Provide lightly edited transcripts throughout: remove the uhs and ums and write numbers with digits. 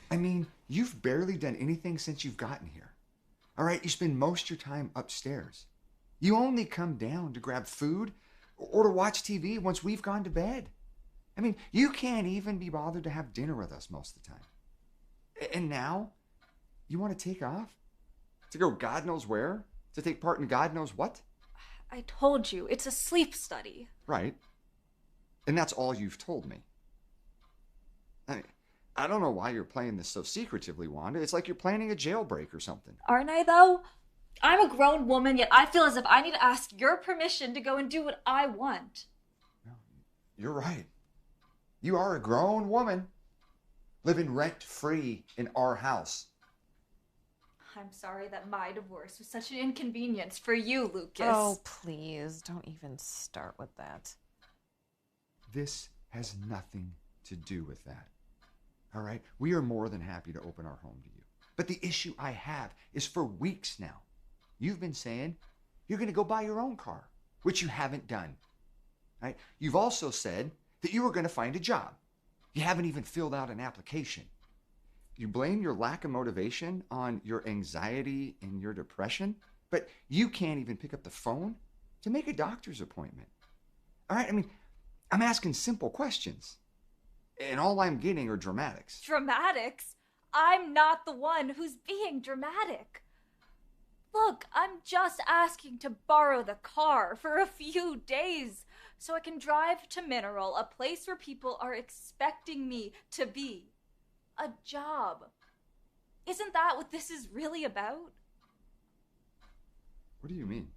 I mean, you've barely done anything since you've gotten here. All right, you spend most of your time upstairs. You only come down to grab food or to watch TV once we've gone to bed. I mean, you can't even be bothered to have dinner with us most of the time. And now, you want to take off? To go God knows where? To take part in God knows what? I told you, it's a sleep study. Right. And that's all you've told me. I don't know why you're playing this so secretively, Wanda. It's like you're planning a jailbreak or something. Aren't I, though? I'm a grown woman, yet I feel as if I need to ask your permission to go and do what I want. No, you're right. You are a grown woman, living rent-free in our house. I'm sorry that my divorce was such an inconvenience for you, Lucas. Oh, please, don't even start with that. This has nothing to do with that. All right? We are more than happy to open our home to you. But the issue I have is for weeks now, you've been saying you're going to go buy your own car, which you haven't done. Right? You've also said that you were going to find a job. You haven't even filled out an application. You blame your lack of motivation on your anxiety and your depression, but you can't even pick up the phone to make a doctor's appointment. All right? I mean, I'm asking simple questions, and all I'm getting are dramatics. Dramatics? I'm not the one who's being dramatic. Look, I'm just asking to borrow the car for a few days so I can drive to Mineral, a place where people are expecting me to be. A job. Isn't that what this is really about? What do you mean?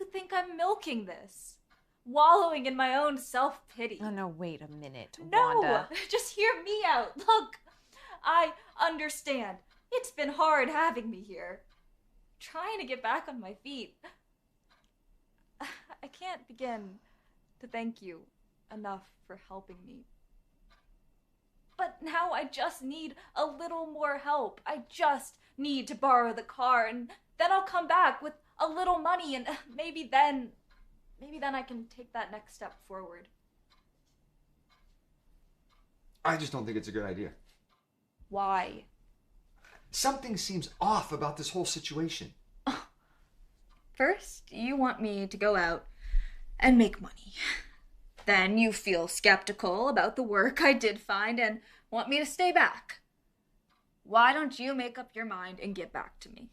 You think I'm milking this? Wallowing in my own self-pity? Oh, no, wait a minute, No! Wanda. Just hear me out. Look, I understand. It's been hard having me here. Trying to get back on my feet. I can't begin to thank you enough for helping me. But now I just need a little more help. I just need to borrow the car, and then I'll come back with a little money, and maybe then I can take that next step forward. I just don't think it's a good idea. Why? Something seems off about this whole situation. First, you want me to go out and make money. Then you feel skeptical about the work I did find and want me to stay back. Why don't you make up your mind and get back to me?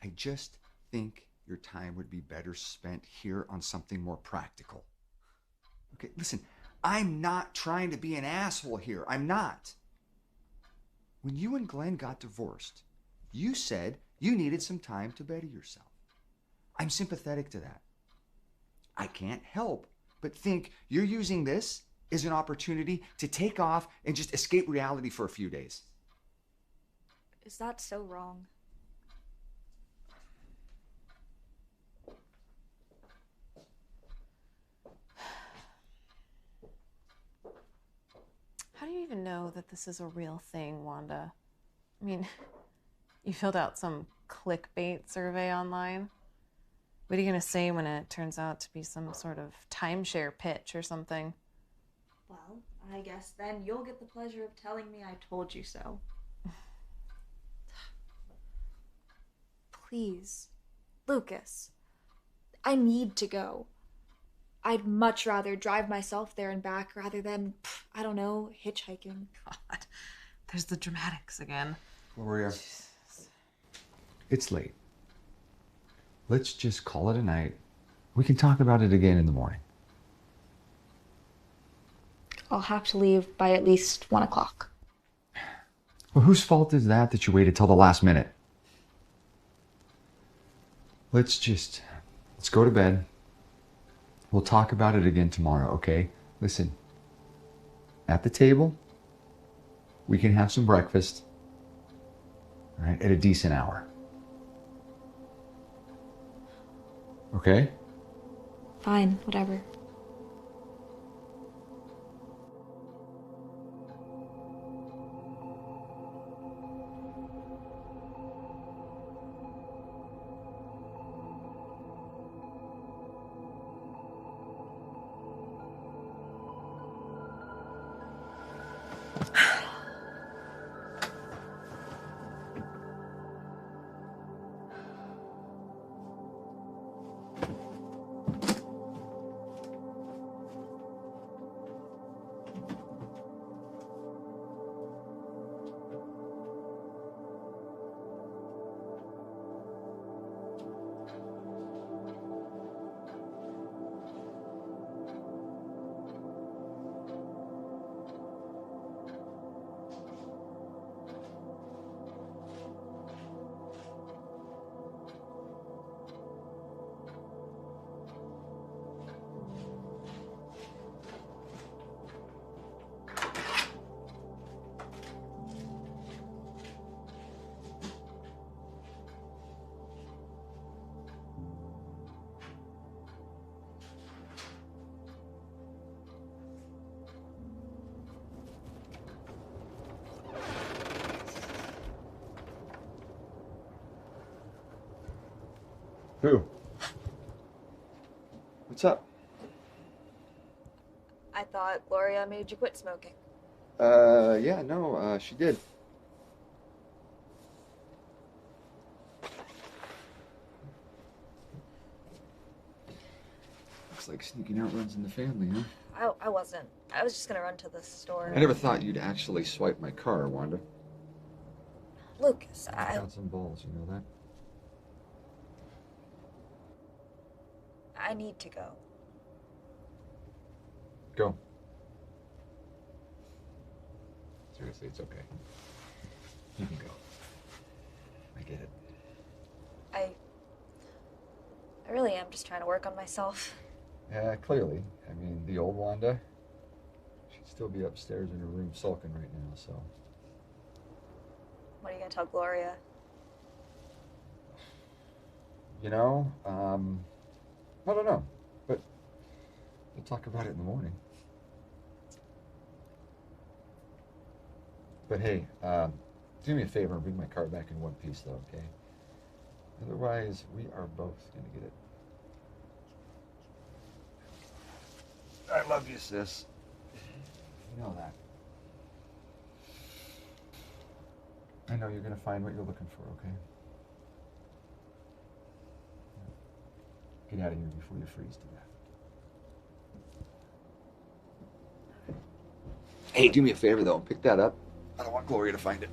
I just think your time would be better spent here on something more practical. Okay, listen, I'm not trying to be an asshole here. I'm not. When you and Glenn got divorced, you said you needed some time to better yourself. I'm sympathetic to that. I can't help but think you're using this as an opportunity to take off and just escape reality for a few days. Is that so wrong? How do you even know that this is a real thing, Wanda? I mean, you filled out some clickbait survey online. What are you going to say when it turns out to be some sort of timeshare pitch or something? Well, I guess then you'll get the pleasure of telling me I told you so. Please, Lucas, I need to go. I'd much rather drive myself there and back rather than, I don't know, hitchhiking. God, there's the dramatics again. Gloria, it's late. Let's just call it a night. We can talk about it again in the morning. I'll have to leave by at least 1 o'clock. Well, whose fault is that you waited till the last minute? Let's go to bed. We'll talk about it again tomorrow, okay? Listen, at the table, we can have some breakfast, all right, at a decent hour. Okay? Fine, whatever. Who? What's up? I thought Gloria made you quit smoking. Yeah, no, she did. Looks like sneaking out runs in the family, huh? I wasn't. I was just gonna run to the store. I never thought you'd actually swipe my car, Wanda. Lucas, I got some balls, you know that? I need to go. Go. Seriously, it's okay. You can go. I get it. I really am just trying to work on myself. Yeah, clearly. I mean, the old Wanda, she'd still be upstairs in her room sulking right now, so. What are you gonna tell Gloria? You know, I don't know, but we'll talk about it in the morning. But hey, do me a favor and bring my car back in one piece, though, okay? Otherwise, we are both gonna get it. I love you, sis. You know that. I know you're gonna find what you're looking for, okay? Get out of here before you freeze to death. Hey, do me a favor, though, and pick that up. I don't want Gloria to find it.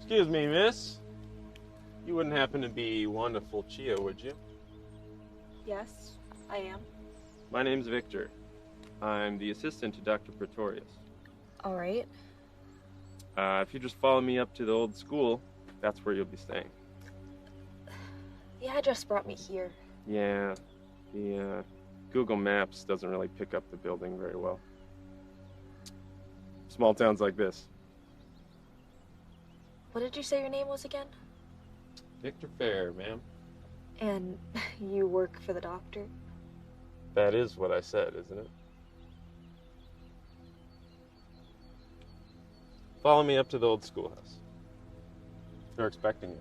Excuse me, miss. You wouldn't happen to be Wanda Fulcia, would you? Yes, I am. My name's Victor. I'm the assistant to Dr. Pretorius. All right. If you just follow me up to the old school, that's where you'll be staying. The address brought me here. Yeah, the Google Maps doesn't really pick up the building very well. Small towns like this. What did you say your name was again? Victor Fair, ma'am. And you work for the doctor? That is what I said, isn't it? Follow me up to the old schoolhouse. They're expecting you.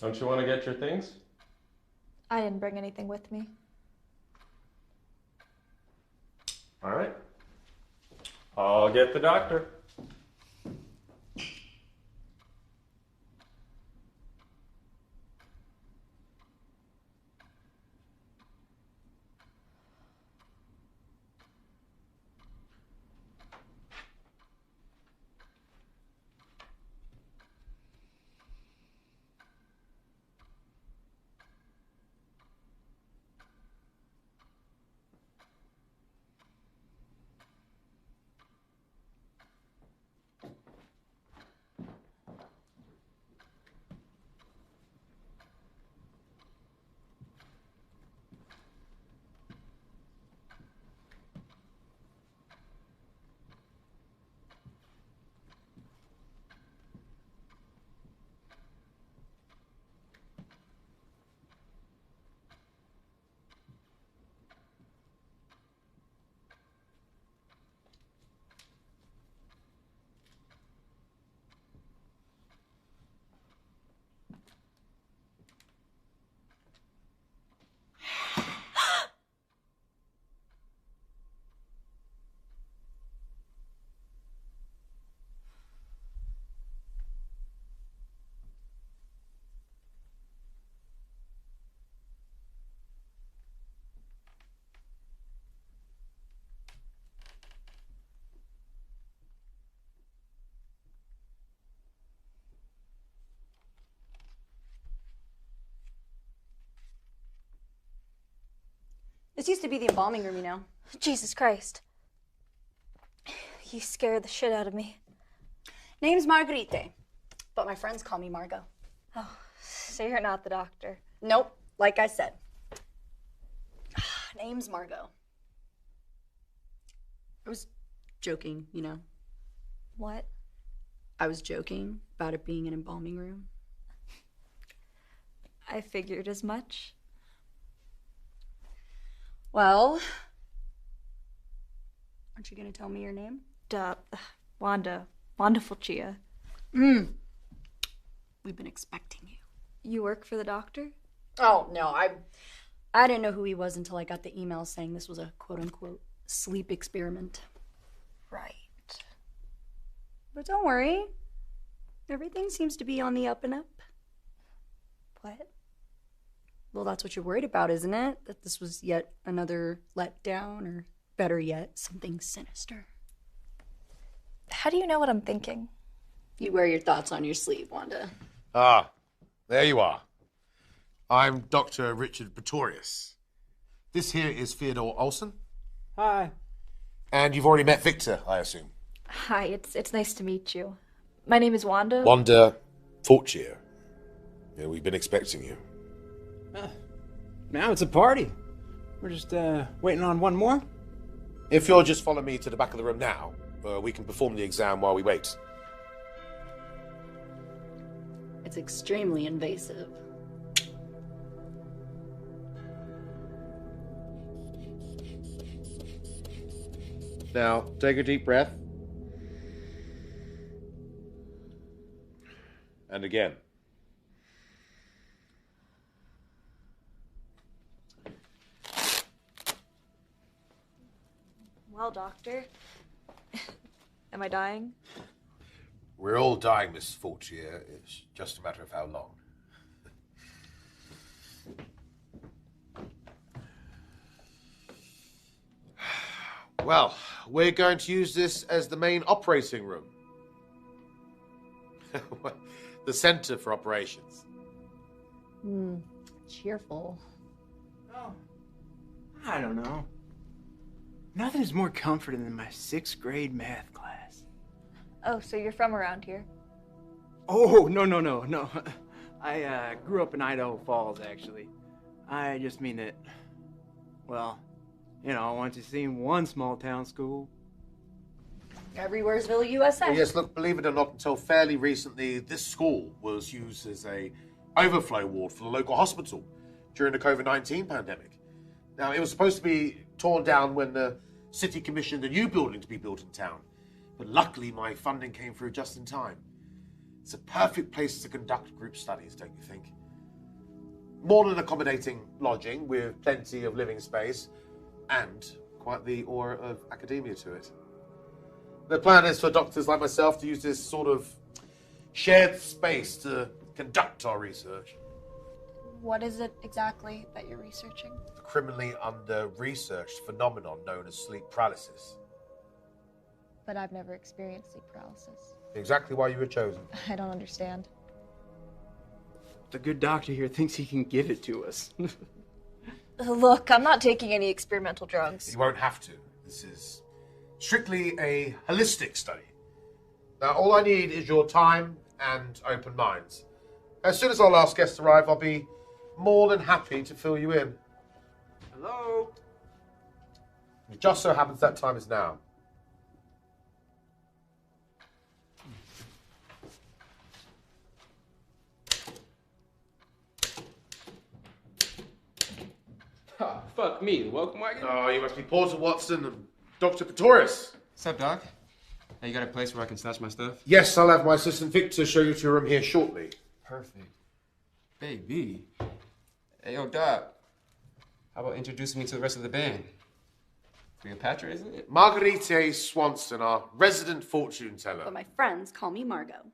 Don't you want to get your things? I didn't bring anything with me. All right. I'll get the doctor. This used to be the embalming room, you know. Jesus Christ. You scared the shit out of me. Name's Marguerite, but my friends call me Margot. Oh, so you're not the doctor. Nope, like I said. Name's Margot. I was joking, you know. What? I was joking about it being an embalming room. I figured as much. Well, aren't you gonna tell me your name? Duh. Wanda. Wanda Fulcia. We've been expecting you. You work for the doctor? Oh, no, I didn't know who he was until I got the email saying this was a quote-unquote sleep experiment. Right. But don't worry. Everything seems to be on the up and up. What? Well, that's what you're worried about, isn't it? That this was yet another letdown, or better yet, something sinister. How do you know what I'm thinking? You wear your thoughts on your sleeve, Wanda. Ah, there you are. I'm Dr. Richard Pretorius. This here is Theodore Olson. Hi. And you've already met Victor, I assume. Hi, it's nice to meet you. My name is Wanda. Wanda Fortier. Yeah, we've been expecting you. Now it's a party. We're just waiting on one more. If you'll just follow me to the back of the room now, we can perform the exam while we wait. It's extremely invasive. Now, take a deep breath. And again. Well, doctor. Am I dying? We're all dying, Miss Fortier. It's just a matter of how long. Well, we're going to use this as the main operating room. The center for operations. Cheerful. Oh, I don't know. Nothing is more comforting than my 6th grade math class. Oh, so you're from around here? Oh, no. I grew up in Idaho Falls, actually. I just mean that, well, you know, once you've seen one small town school. Everywheresville, USA. Well, yes, look, believe it or not, until fairly recently, this school was used as a overflow ward for the local hospital during the COVID-19 pandemic. Now, it was supposed to be torn down when the city commissioned a new building to be built in town. But luckily, my funding came through just in time. It's a perfect place to conduct group studies, don't you think? More than accommodating lodging with plenty of living space and quite the aura of academia to it. The plan is for doctors like myself to use this sort of shared space to conduct our research. What is it exactly that you're researching? The criminally under-researched phenomenon known as sleep paralysis. But I've never experienced sleep paralysis. Exactly why you were chosen. I don't understand. The good doctor here thinks he can give it to us. Look, I'm not taking any experimental drugs. You won't have to. This is strictly a holistic study. Now, all I need is your time and open minds. As soon as our last guests arrive, I'll be more than happy to fill you in. Hello? It just so happens that time is now. Oh, fuck me, the welcome wagon? Oh, you must be Porter Watson and Dr. Pretorius. What's up, Doc? Now you got a place where I can stash my stuff? Yes, I'll have my assistant Victor show you to your room here shortly. Perfect. Baby. Hey, yo, Doc. How about introducing me to the rest of the band? Cleopatra, isn't it? Marguerite Swanson, our resident fortune teller. But my friends call me Margot.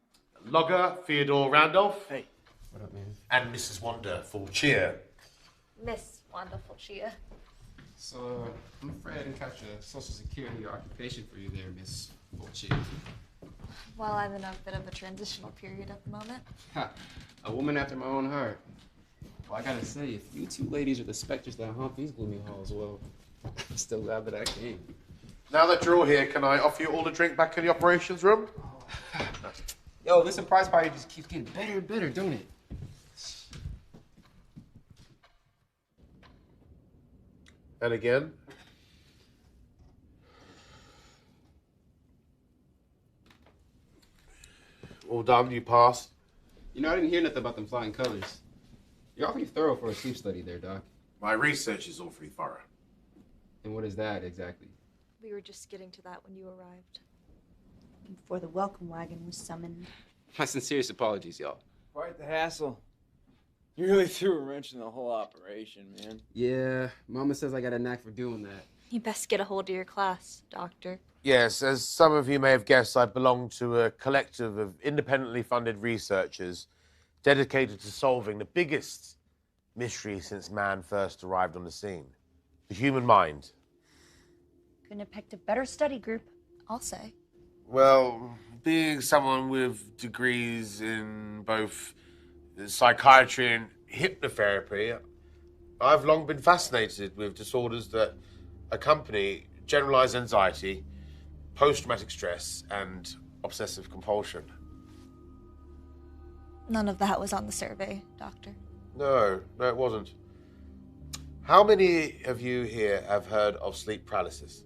Logger Theodore Randolph. Hey. What up, man? And Mrs. Wanda Fortier. Miss Wonderful Chia. So, I'm afraid I didn't catch a social security or occupation for you there, Miss Fortier. Well, I'm in a bit of a transitional period at the moment. Ha! A woman after my own heart. Well, I gotta say, if you two ladies are the specters that haunt these gloomy halls, well, I'm still glad that I came. Now that you're all here, can I offer you all a drink back in the operations room? Yo, this surprise party just keeps getting better and better, don't it? And again. All done, you passed. You know, I didn't hear nothing about them flying colors. You're awfully thorough for a sleep study there, Doc. My research is awfully thorough. And what is that, exactly? We were just getting to that when you arrived. Before the welcome wagon was summoned. My sincerest apologies, y'all. Quite the hassle. You really threw a wrench in the whole operation, man. Yeah, Mama says I got a knack for doing that. You best get a hold of your class, Doctor. Yes, as some of you may have guessed, I belong to a collective of independently funded researchers dedicated to solving the biggest mystery since man first arrived on the scene. The human mind. Couldn't have picked a better study group, I'll say. Well, being someone with degrees in both psychiatry and hypnotherapy, I've long been fascinated with disorders that accompany generalized anxiety, post-traumatic stress, and obsessive compulsion. None of that was on the survey, Doctor. No, it wasn't. How many of you here have heard of sleep paralysis?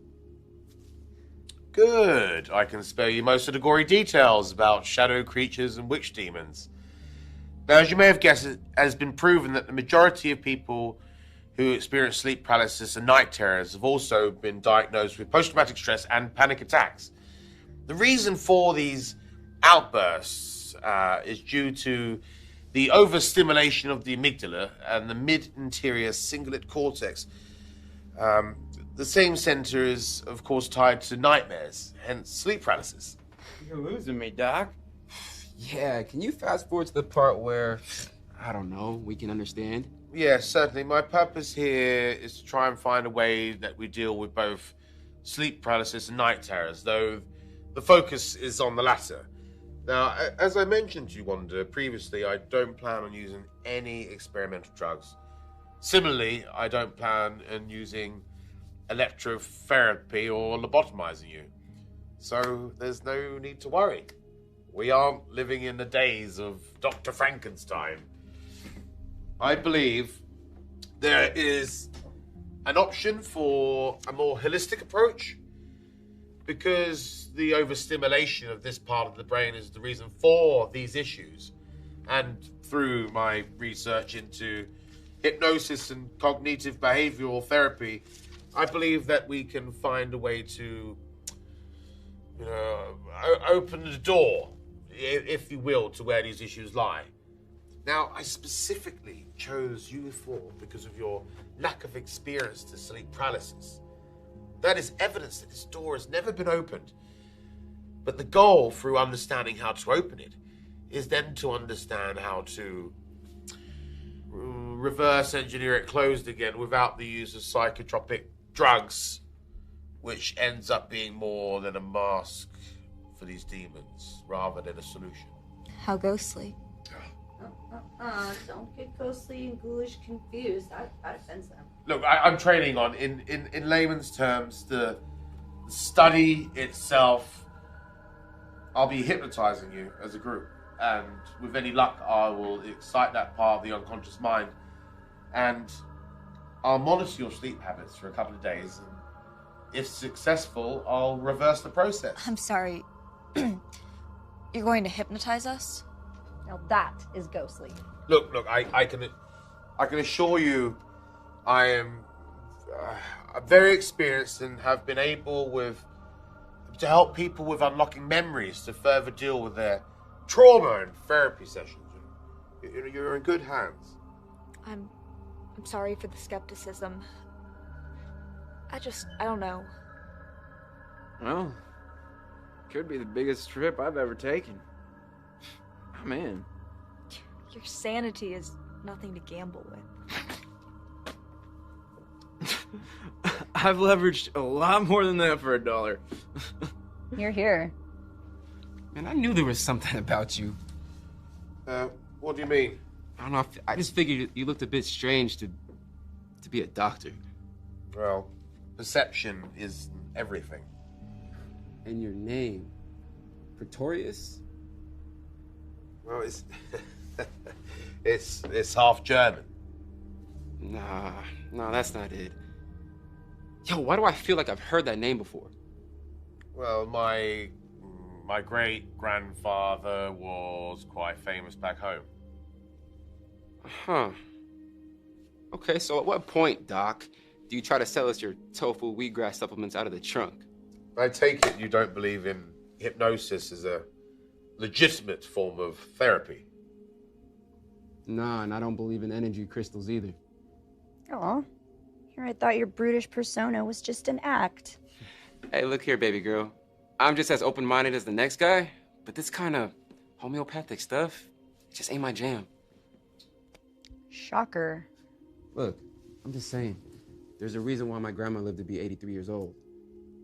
Good. I can spare you most of the gory details about shadow creatures and witch demons. Now, as you may have guessed, it has been proven that the majority of people who experience sleep paralysis and night terrors have also been diagnosed with post-traumatic stress and panic attacks. The reason for these outbursts is due to the overstimulation of the amygdala and the mid-anterior cingulate cortex. The same center is, of course, tied to nightmares, hence sleep paralysis. You're losing me, Doc. Yeah, can you fast forward to the part where, I don't know, we can understand? Yes, certainly. My purpose here is to try and find a way that we deal with both sleep paralysis and night terrors, though the focus is on the latter. Now, as I mentioned to you, Wanda, previously, I don't plan on using any experimental drugs. Similarly, I don't plan on using electrotherapy or lobotomizing you. So there's no need to worry. We aren't living in the days of Dr. Frankenstein. I believe there is an option for a more holistic approach, because the overstimulation of this part of the brain is the reason for these issues. And through my research into hypnosis and cognitive behavioral therapy, I believe that we can find a way to, open the door, if you will, to where these issues lie. Now, I specifically chose you four because of your lack of experience to sleep paralysis. That is evidence that this door has never been opened. But the goal, through understanding how to open it, is then to understand how to reverse engineer it closed again without the use of psychotropic drugs, which ends up being more than a mask for these demons rather than a solution. How ghostly. Don't get ghostly and ghoulish confused. That offends them. Look, I'm training on, in layman's terms, the study itself. I'll be hypnotizing you as a group, and with any luck, I will excite that part of the unconscious mind, and I'll monitor your sleep habits for a couple of days, and if successful, I'll reverse the process. I'm sorry. You're going to hypnotize us? Now that is ghostly. Look, I can assure you, I am very experienced and have been able to help people with unlocking memories to further deal with their trauma in therapy sessions. You're in good hands. I'm sorry for the skepticism. I don't know. Well, could be the biggest trip I've ever taken. I'm in. Your sanity is nothing to gamble with. I've leveraged a lot more than that for $1. You're here. Man, I knew there was something about you. What do you mean? I don't know. I just figured you looked a bit strange to be a doctor. Well, perception is everything. And your name, Pretorius? Well, it's half German. Nah, that's not it. Yo, why do I feel like I've heard that name before? Well, my great-grandfather was quite famous back home. Huh. Okay, so at what point, Doc, do you try to sell us your tofu wheatgrass supplements out of the trunk? I take it you don't believe in hypnosis as a legitimate form of therapy. Nah, and I don't believe in energy crystals either. Oh, Or I thought your brutish persona was just an act. Hey, look here, baby girl. I'm just as open-minded as the next guy, but this kind of homeopathic stuff, it just ain't my jam. Shocker. Look, I'm just saying, there's a reason why my grandma lived to be 83 years old.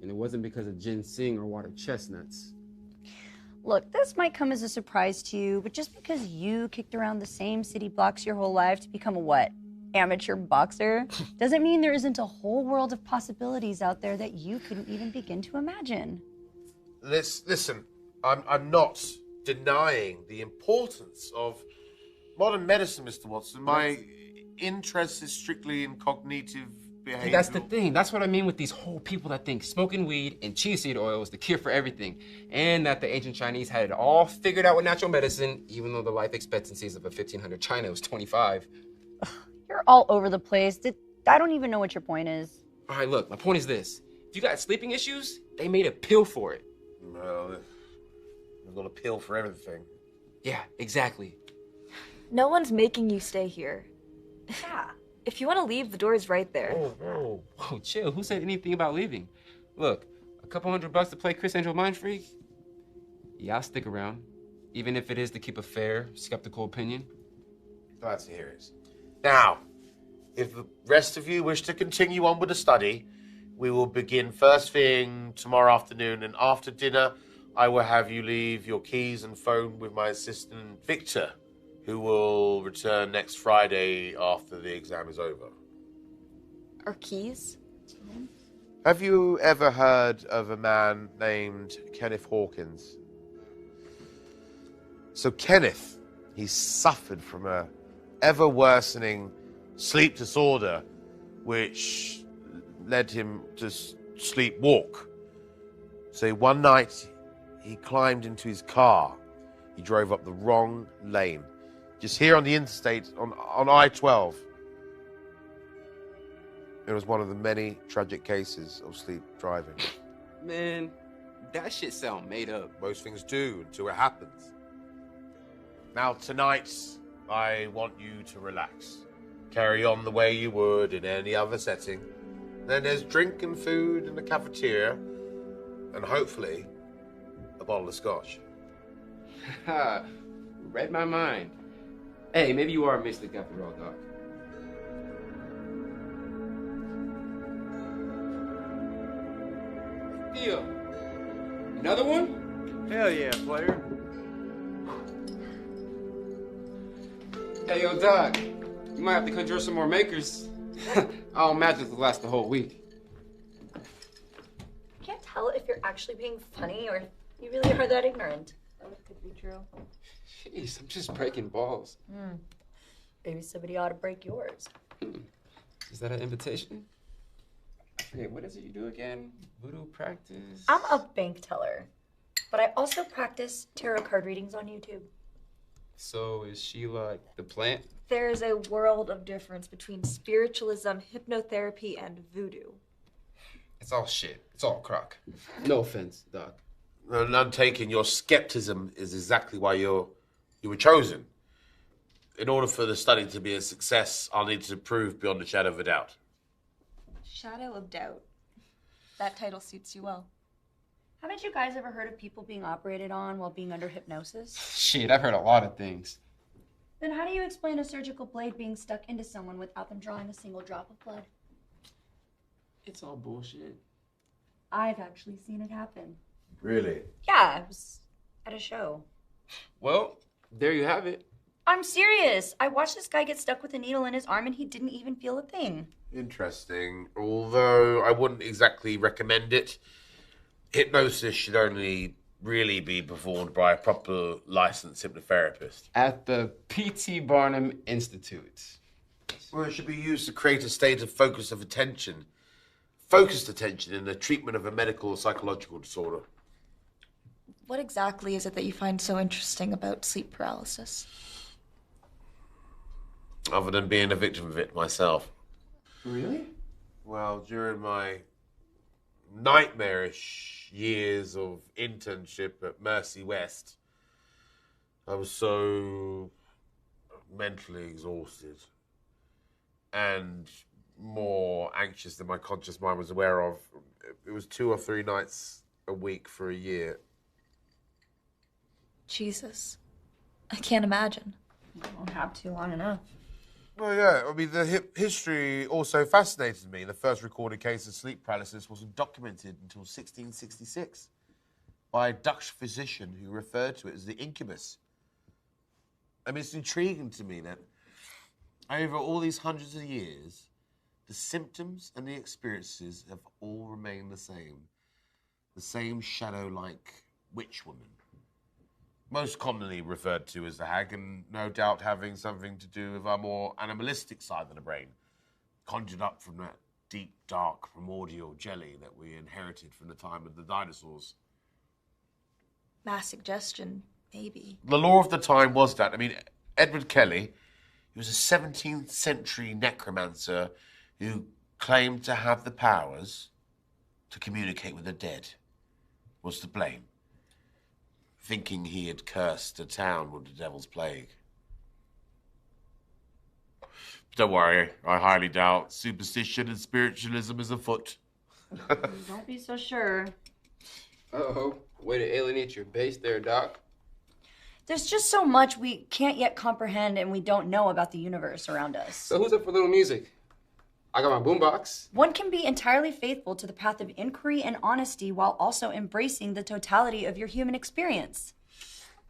And it wasn't because of ginseng or water chestnuts. Look, this might come as a surprise to you, but just because you kicked around the same city blocks your whole life to become a what? Amateur boxer, doesn't mean there isn't a whole world of possibilities out there that you couldn't even begin to imagine. Listen, I'm not denying the importance of modern medicine, Mr. Watson. My interest is strictly in cognitive behavior. See, that's the thing. That's what I mean with these whole people that think smoking weed and chia seed oil is the cure for everything. And that the ancient Chinese had it all figured out with natural medicine, even though the life expectancies of a 1500 China was 25. You're all over the place. I don't even know what your point is. All right, look, my point is this. If you got sleeping issues, they made a pill for it. Well, they've got a pill for everything. Yeah, exactly. No one's making you stay here. Yeah. If you want to leave, the door is right there. Whoa, chill. Who said anything about leaving? Look, a couple $100 to play Chris Angel Mind Freak? Yeah, I'll stick around. Even if it is to keep a fair, skeptical opinion. Glad to hear it. Now, if the rest of you wish to continue on with the study, we will begin first thing tomorrow afternoon, and after dinner, I will have you leave your keys and phone with my assistant, Victor, who will return next Friday after the exam is over. Our keys? Have you ever heard of a man named Kenneth Hawkins? So Kenneth, he suffered from a ever-worsening sleep disorder, which led him to sleepwalk. So one night, he climbed into his car. He drove up the wrong lane. Just here on the interstate, on I-12. It was one of the many tragic cases of sleep driving. Man, that shit sound made up. Most things do until it happens. Now tonight, I want you to relax. Carry on the way you would in any other setting. Then there's drink and food in the cafeteria, and hopefully, a bottle of scotch. Ha, read my mind. Hey, maybe you are a mystic after all, Doc. Theo, another one? Hell yeah, player. Hey, yo, Doc, you might have to conjure some more makers. Our magic will last the whole week. I can't tell if you're actually being funny or if you really are that ignorant. That could be true. Jeez, I'm just breaking balls. Maybe somebody ought to break yours. Is that an invitation? I forget, what is it you do again? Voodoo practice? I'm a bank teller, but I also practice tarot card readings on YouTube. So is she like the plant? There's a world of difference between spiritualism, hypnotherapy, and voodoo. It's all shit. It's all crock. No offense, Doc. None taken. Your skepticism is exactly why you were chosen. In order for the study to be a success, I'll need to prove beyond a shadow of a doubt. Shadow of doubt. That title suits you well. Haven't you guys ever heard of people being operated on while being under hypnosis? Shit, I've heard a lot of things. Then how do you explain a surgical blade being stuck into someone without them drawing a single drop of blood? It's all bullshit. I've actually seen it happen. Really? Yeah, I was at a show. Well, there you have it. I'm serious. I watched this guy get stuck with a needle in his arm and he didn't even feel a thing. Interesting. Although I wouldn't exactly recommend it. Hypnosis should only really be performed by a proper licensed hypnotherapist. At the P.T. Barnum Institute. Well, it should be used to create a state of focused attention in the treatment of a medical or psychological disorder. What exactly is it that you find so interesting about sleep paralysis? Other than being a victim of it myself. Really? Well, during my nightmarish years of internship at Mercy West, I was so mentally exhausted and more anxious than my conscious mind was aware of. It was 2 or 3 nights a week for a year. Jesus. I can't imagine. I won't have to long enough. Well, yeah, I mean, the history also fascinated me. The first recorded case of sleep paralysis wasn't documented until 1666 by a Dutch physician who referred to it as the incubus. I mean, it's intriguing to me that over all these hundreds of years, the symptoms and the experiences have all remained the same. The same shadow-like witch woman. Most commonly referred to as the hag, and no doubt having something to do with our more animalistic side of the brain, conjured up from that deep, dark, primordial jelly that we inherited from the time of the dinosaurs. Mass suggestion, maybe. The law of the time was that. I mean, Edward Kelly, he was a 17th century necromancer who claimed to have the powers to communicate with the dead, was to blame, thinking he had cursed a town with the devil's plague. Don't worry, I highly doubt superstition and spiritualism is afoot. Don't be so sure. Uh-oh. Way to alienate your base there, Doc. There's just so much we can't yet comprehend and we don't know about the universe around us. So who's up for a little music? I got my boombox. One can be entirely faithful to the path of inquiry and honesty while also embracing the totality of your human experience.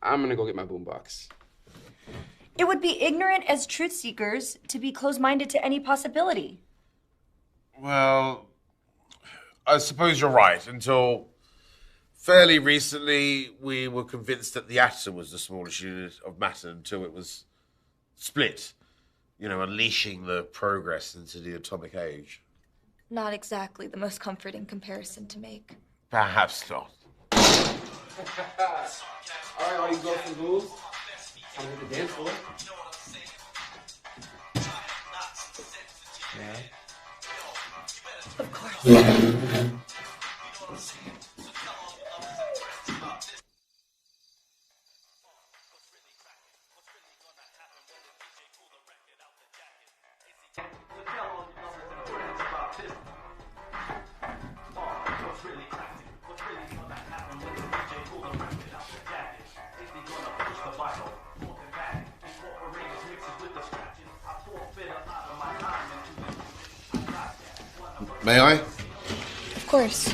I'm gonna go get my boombox. It would be ignorant as truth seekers to be closed-minded to any possibility. Well, I suppose you're right. Until fairly recently, we were convinced that the atom was the smallest unit of matter until it was split, you know, unleashing the progress into the atomic age. Not exactly the most comforting comparison to make. Perhaps not. All right, all you girls and ghouls, I'm gonna hit the dance floor. Yeah. Of course. May I? Of course.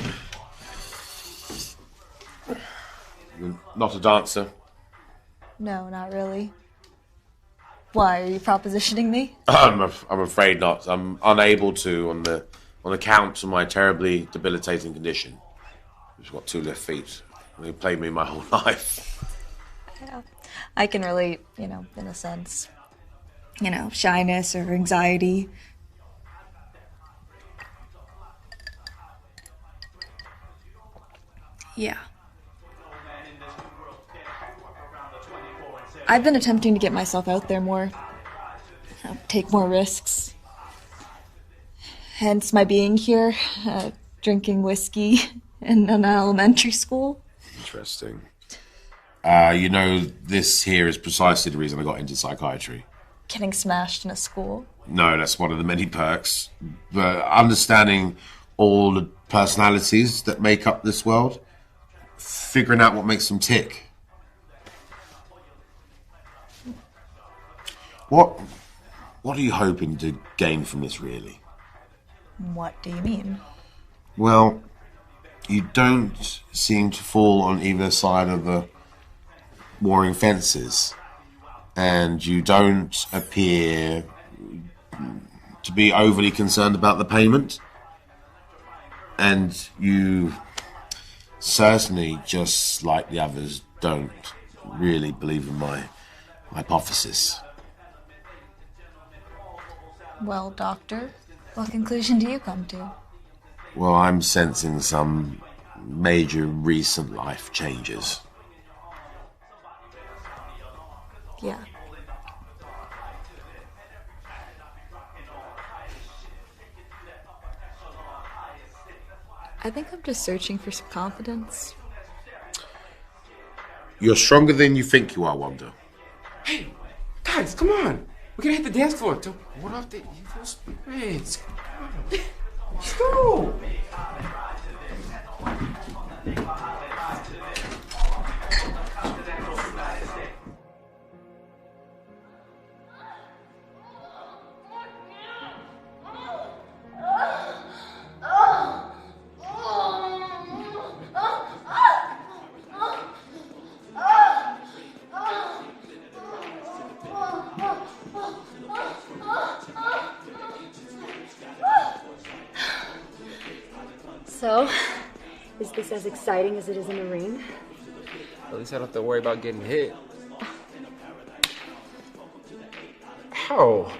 You're not a dancer. No, not really. Why, are you propositioning me? I'm afraid not. I'm unable to on account of my terribly debilitating condition. I've got 2 left feet. They played me my whole life. Yeah. I can relate, in a sense. Shyness or anxiety. Yeah. I've been attempting to get myself out there more. Take more risks. Hence my being here, drinking whiskey in an elementary school. Interesting. This here is precisely the reason I got into psychiatry. Getting smashed in a school. No, that's one of the many perks. But understanding all the personalities that make up this world, figuring out what makes them tick. What are you hoping to gain from this, really? What do you mean? Well, you don't seem to fall on either side of the warring fences, and you don't appear to be overly concerned about the payment, and you certainly, just like the others, don't really believe in my hypothesis. Well, doctor, what conclusion do you come to? Well, I'm sensing some major recent life changes. Yeah. I think I'm just searching for some confidence. You're stronger than you think you are, Wanda. Hey, guys, come on. We're gonna hit the dance floor to ward off the evil spirits. Let's go! So, is this as exciting as it is in the ring? At least I don't have to worry about getting hit. Ow!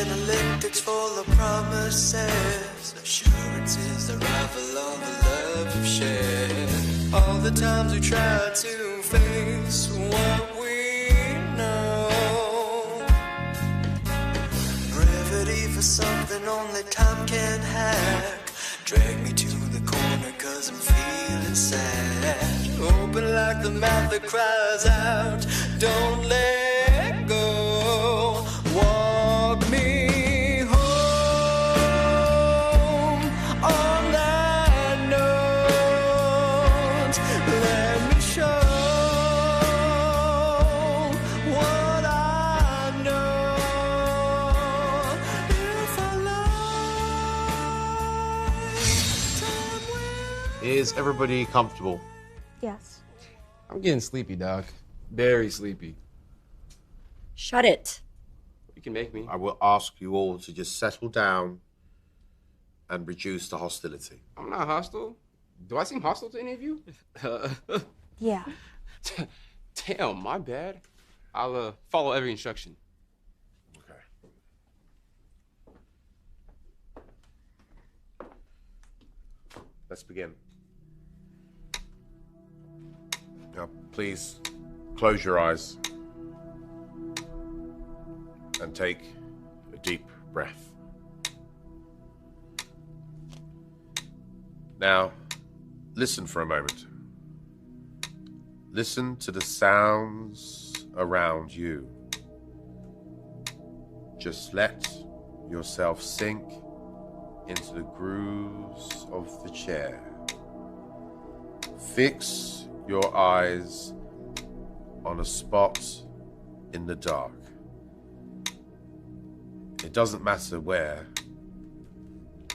Analytics full of promises, assurances that rival all the love you've shared. All the times we tried to face what we know. Brevity for something only time can hack. Drag me to the corner cause I'm feeling sad. Open like the mouth that cries out, don't let go. Walk me home on that note. Let me show what I know. If I lie, Is everybody comfortable? Yes. I'm getting sleepy, Doc. Very sleepy. Shut it. You can make me. I will ask you all to just settle down and reduce the hostility. I'm not hostile. Do I seem hostile to any of you? Yeah. Damn, my bad. I'll follow every instruction. Okay. Let's begin. Now, please close your eyes and take a deep breath. Now, listen for a moment. Listen to the sounds around you. Just let yourself sink into the grooves of the chair. Fix your eyes on a spot in the dark. It doesn't matter where.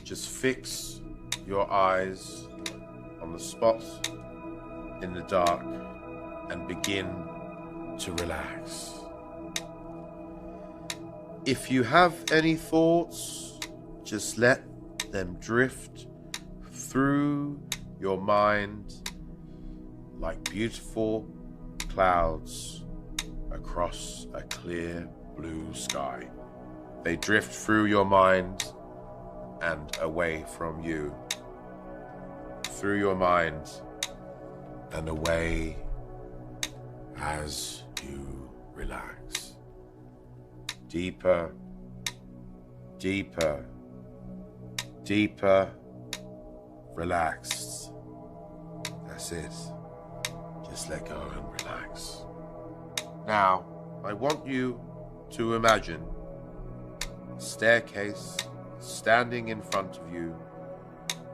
Just fix your eyes on the spot in the dark and begin to relax. If you have any thoughts, just let them drift through your mind like beautiful clouds across a clear blue sky. They drift through your mind and away from you. Through your mind and away as you relax. Deeper, deeper, deeper, relaxed. That's it. Just let go and relax. Now, I want you to imagine a staircase standing in front of you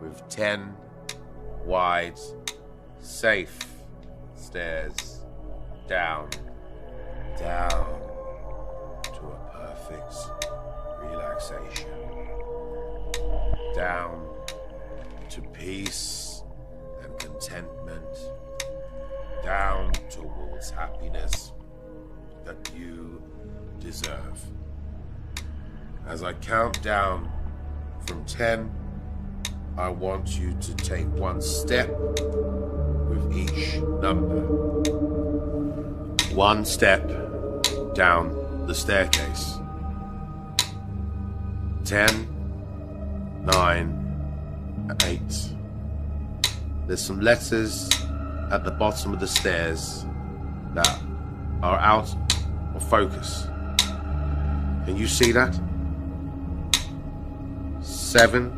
with 10 wide, safe stairs down, down to a perfect relaxation. Down to peace and contentment. Down towards happiness. that you deserve. As I count down from 10, I want you to take one step with each number. One step down the staircase. 10, 9, 8. There's some letters at the bottom of the stairs that are out of focus. Can you see that? 7,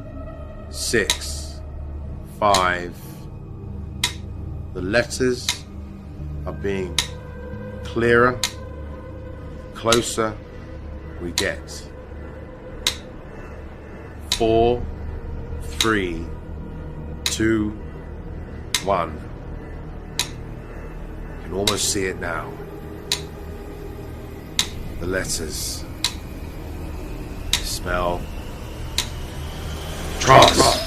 6, 5. The letters are being clearer, closer we get. 4, 3, 2, 1. You can almost see it now. The letters spell trust.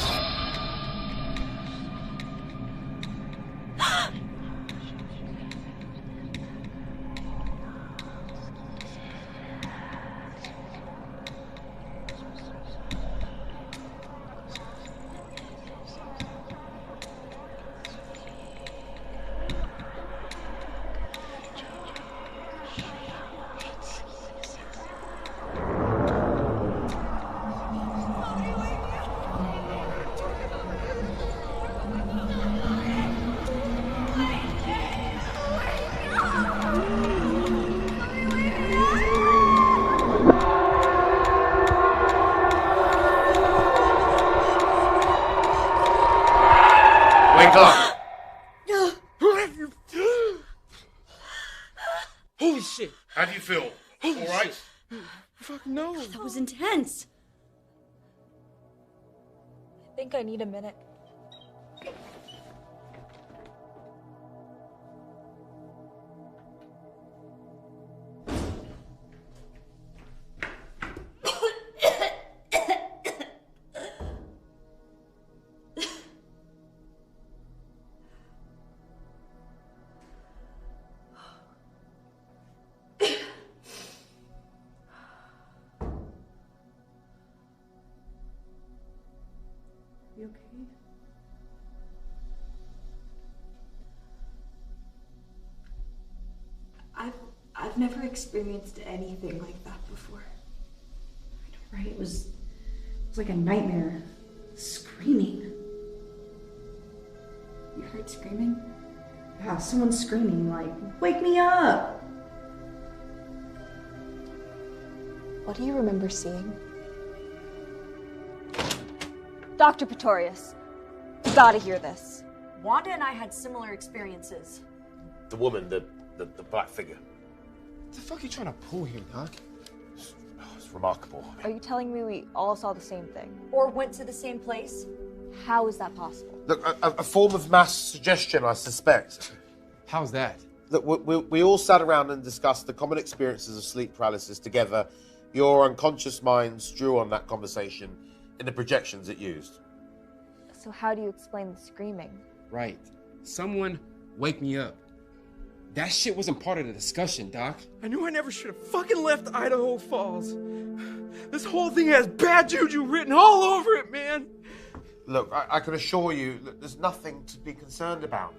Wake up! Holy shit! How do you feel? Holy All right? shit. Fuck no. That was intense. I think I need a minute. You okay? I've never experienced anything like that before. I know, right? It was like a nightmare. Screaming. You heard screaming? Yeah, someone screaming like, "Wake me up!" What do you remember seeing? Dr. Pretorius, you gotta hear this. Wanda and I had similar experiences. The woman, the black figure. What the fuck are you trying to pull here, Doc? It's remarkable. Are you telling me we all saw the same thing? Or went to the same place? How is that possible? Look, a form of mass suggestion, I suspect. How's that? Look, we all sat around and discussed the common experiences of sleep paralysis together. Your unconscious minds drew on that conversation in the projections it used. So how do you explain the screaming? Right. Someone wake me up. That shit wasn't part of the discussion, Doc. I knew I never should have fucking left Idaho Falls. This whole thing has bad juju written all over it, man. Look, I can assure you that there's nothing to be concerned about.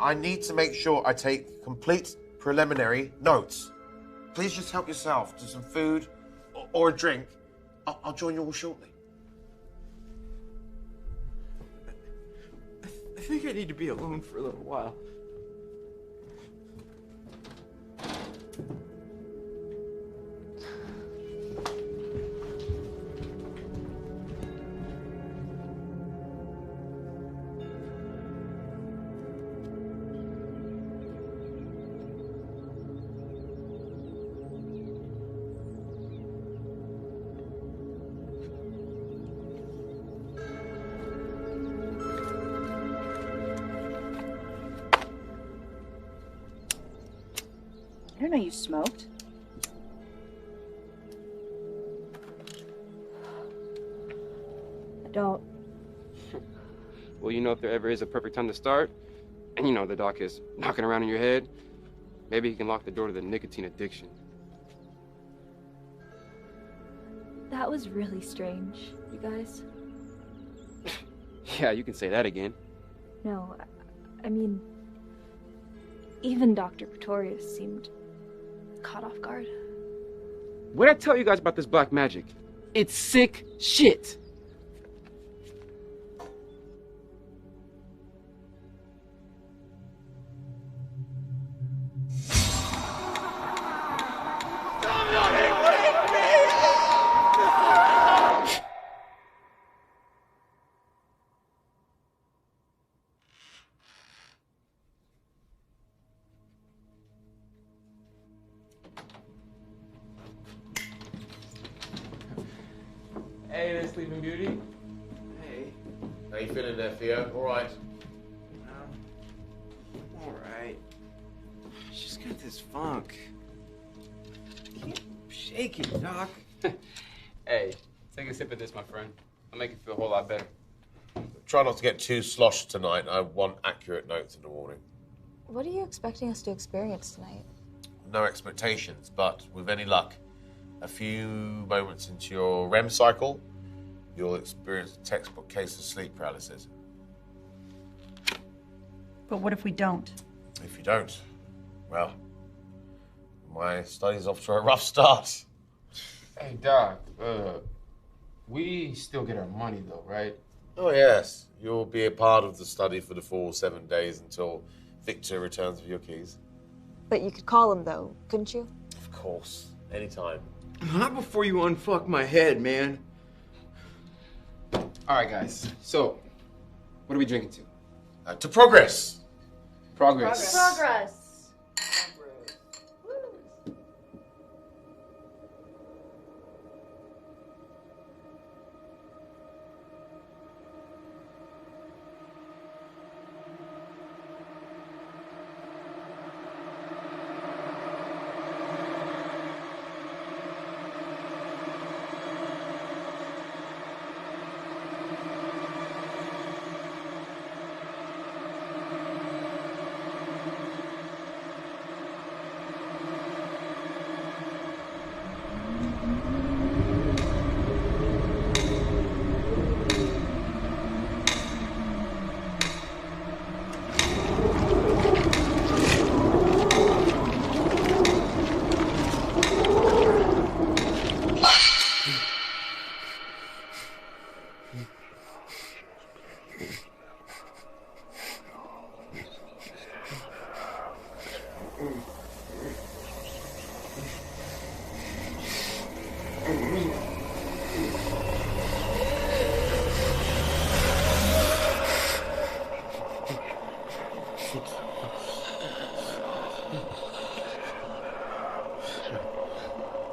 I need to make sure I take complete preliminary notes. Please just help yourself to some food or a drink. I'll join you all shortly. I think I need to be alone for a little while. I didn't know you smoked. I don't. Well, you know, if there ever is a perfect time to start, and you know the doc is knocking around in your head, Maybe he can lock the door to the nicotine addiction. That was really strange, you guys. Yeah, you can say that again. No, I mean, even Dr. Pretorius seemed caught off guard. What'd I tell you guys about this black magic? It's sick shit. Hey there, Sleeping Beauty. Hey. How you feeling there, Theo? All right. All right. She's got this funk. Keep shaking, Doc. Hey, take a sip of this, my friend. I'll make you feel a whole lot better. Try not to get too sloshed tonight. I want accurate notes in the morning. What are you expecting us to experience tonight? No expectations, but with any luck, a few moments into your REM cycle, you'll experience a textbook case of sleep paralysis. But what if we don't? If you don't, well, my study's off to a rough start. Hey, Doc, we still get our money, though, right? Oh, yes. You'll be a part of the study for the full 7 days until Victor returns with your keys. But you could call him, though, couldn't you? Of course. Anytime. Not before you unfuck my head, man. All right, guys. So, what are we drinking to? To progress. Progress. Progress.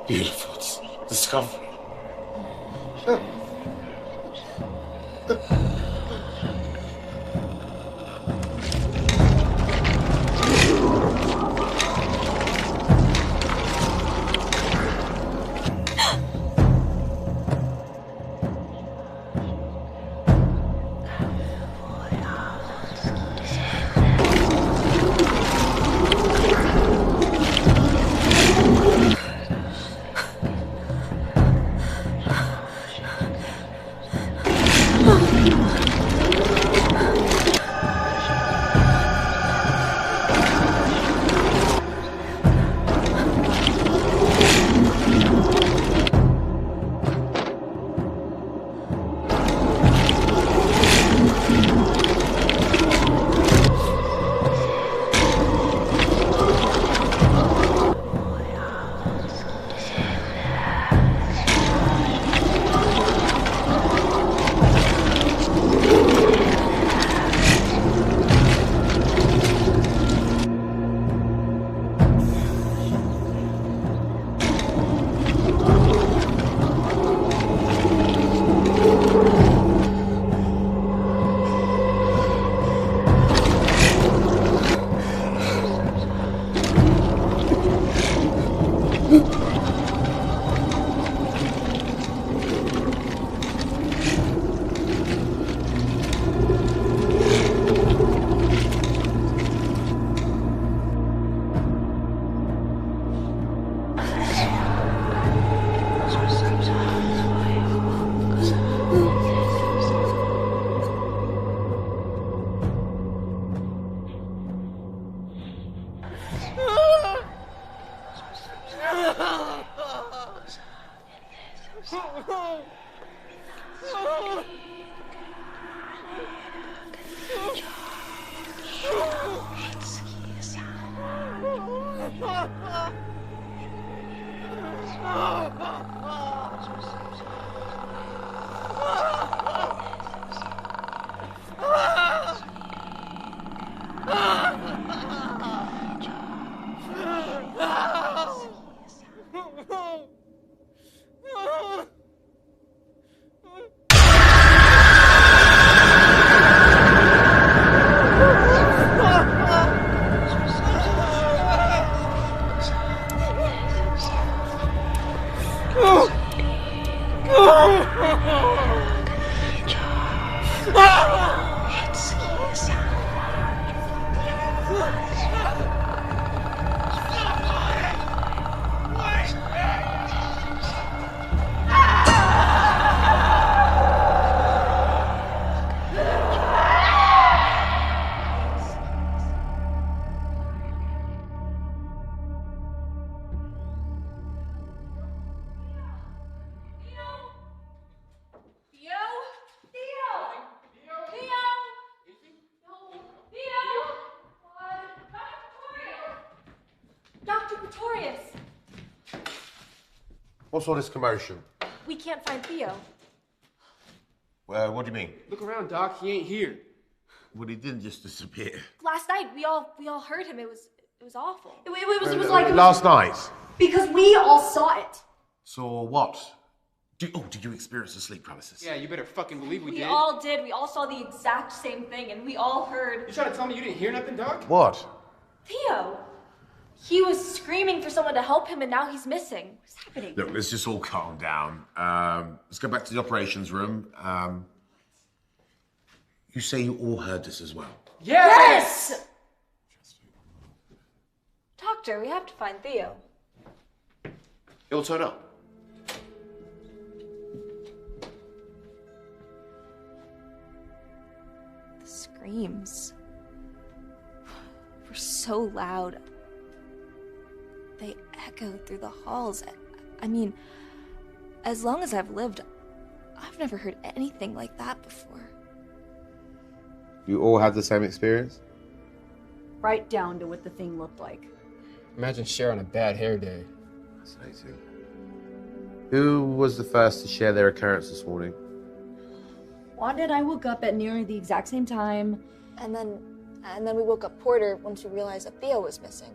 Beautiful discovery. What's all this commotion? We can't find Theo. What do you mean? Look around, Doc. He ain't here. Well, he didn't just disappear. Last night we all heard him. It was awful. It was like Last night. because we all saw it. Saw what? Did you experience the sleep paralysis? Yeah, you better fucking believe we did. We all did. We all saw the exact same thing, and we all heard You trying to tell me you didn't hear nothing, Doc? What? Theo. He was screaming for someone to help him, and now he's missing. What's happening? Look, let's just all calm down. Let's go back to the operations room. You say you all heard this as well? Yes! Doctor, we have to find Theo. He'll turn up. The screams were so loud. They echoed through the halls. I mean, as long as I've lived, I've never heard anything like that before. You all had the same experience? Right down to what the thing looked like. Imagine Cher on a bad hair day. Fascinating. Who was the first to share their occurrence this morning? Wanda and I woke up at nearly the exact same time. And then we woke up Porter once we realized that Theo was missing.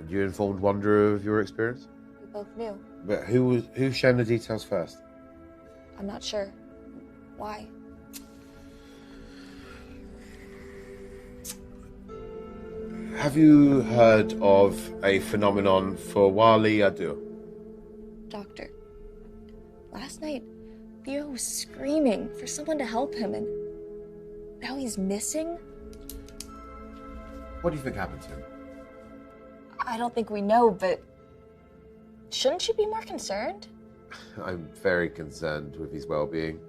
You informed Wanda of your experience? We both knew. But who shared the details first? I'm not sure. Why? Have you heard of a phenomenon for Wali Adu? Doctor, last night, Theo was screaming for someone to help him, and now he's missing? What do you think happened to him? I don't think we know, but shouldn't you be more concerned? I'm very concerned with his well-being,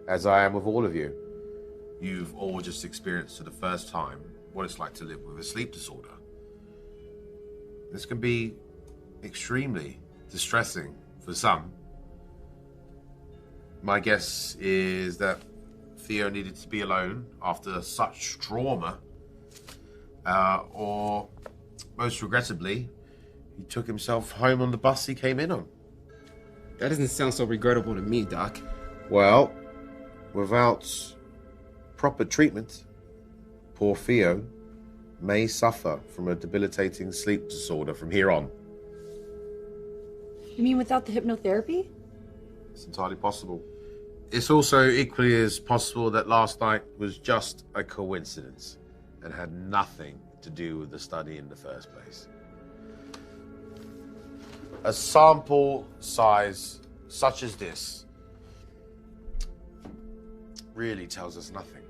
as I am with all of you. You've all just experienced for the first time what it's like to live with a sleep disorder. This can be extremely distressing for some. My guess is that Theo needed to be alone after such trauma, or most regrettably, he took himself home on the bus he came in on. That doesn't sound so regrettable to me, Doc. Well, without proper treatment, poor Theo may suffer from a debilitating sleep disorder from here on. You mean without the hypnotherapy? It's entirely possible. It's also equally as possible that last night was just a coincidence and had nothing to do with the study in the first place. A sample size such as this really tells us nothing.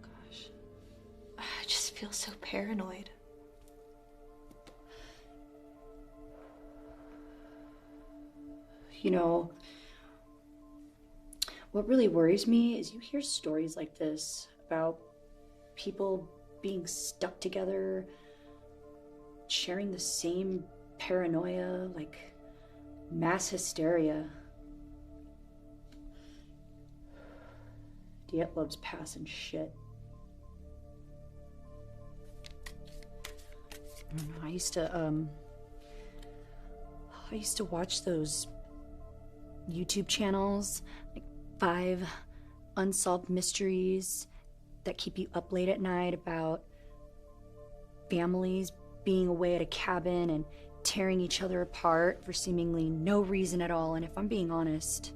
Gosh, I just feel so paranoid. You know, what really worries me is you hear stories like this about people being stuck together, sharing the same paranoia, like mass hysteria. Dietlove's passing shit. I used to watch those YouTube channels, like 5 unsolved mysteries that keep you up late at night about families being away at a cabin and tearing each other apart for seemingly no reason at all. And if I'm being honest,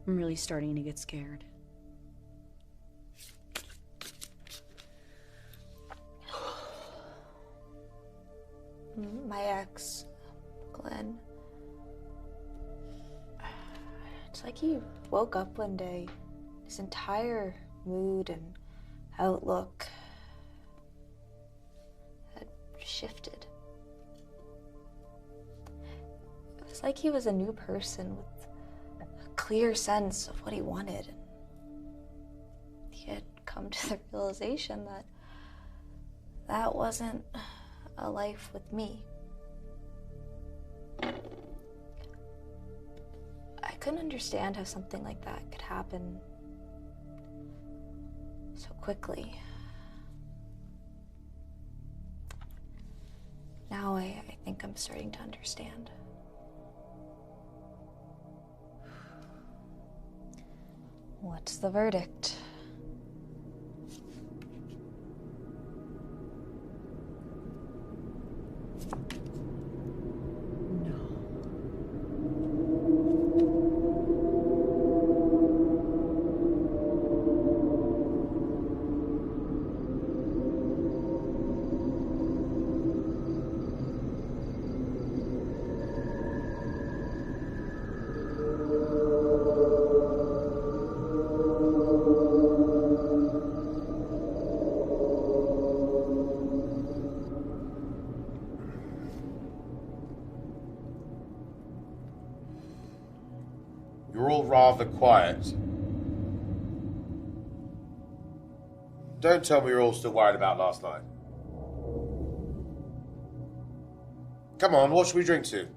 I'm really starting to get scared. My ex, Glenn. It's like he woke up one day, his entire mood and outlook had shifted. It was like he was a new person with a clear sense of what he wanted. He had come to the realization that that wasn't a life with me. I couldn't understand how something like that could happen so quickly. Now I think I'm starting to understand. What's the verdict? You're all rather quiet. Don't tell me you're all still worried about last night. Come on, what should we drink to?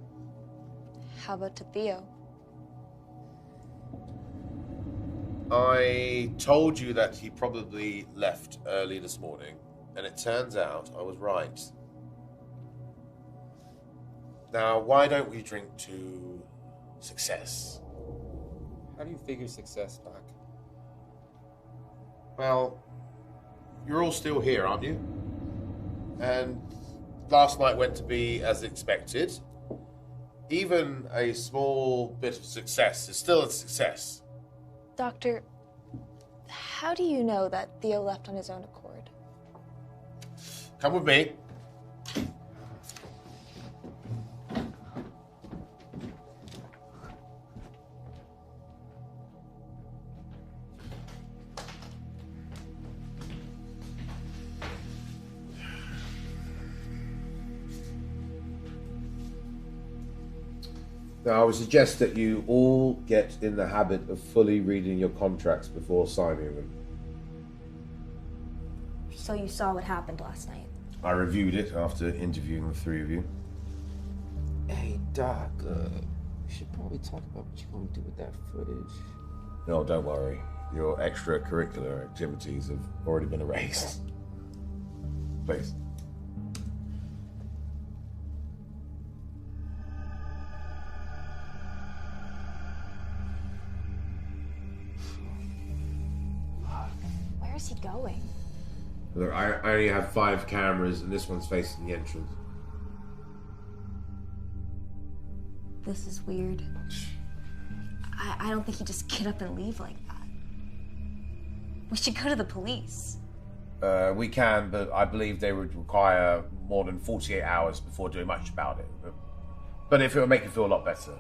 How about to Theo? I told you that he probably left early this morning, and it turns out I was right. Now, why don't we drink to success? How do you figure success, Doc? Well, you're all still here, aren't you? And last night went to be as expected. Even a small bit of success is still a success. Doctor, how do you know that Theo left on his own accord? Come with me. Now, I would suggest that you all get in the habit of fully reading your contracts before signing them. So you saw what happened last night? I reviewed it after interviewing the three of you. Hey, Doc, we should probably talk about what you're going to do with that footage. No, don't worry. Your extracurricular activities have already been erased. Please. Where is he going? Look, I only have 5 cameras, and this one's facing the entrance. This is weird. I don't think he'd just get up and leave like that. We should go to the police. We can, but I believe they would require more than 48 hours before doing much about it. But if it would make you feel a lot better.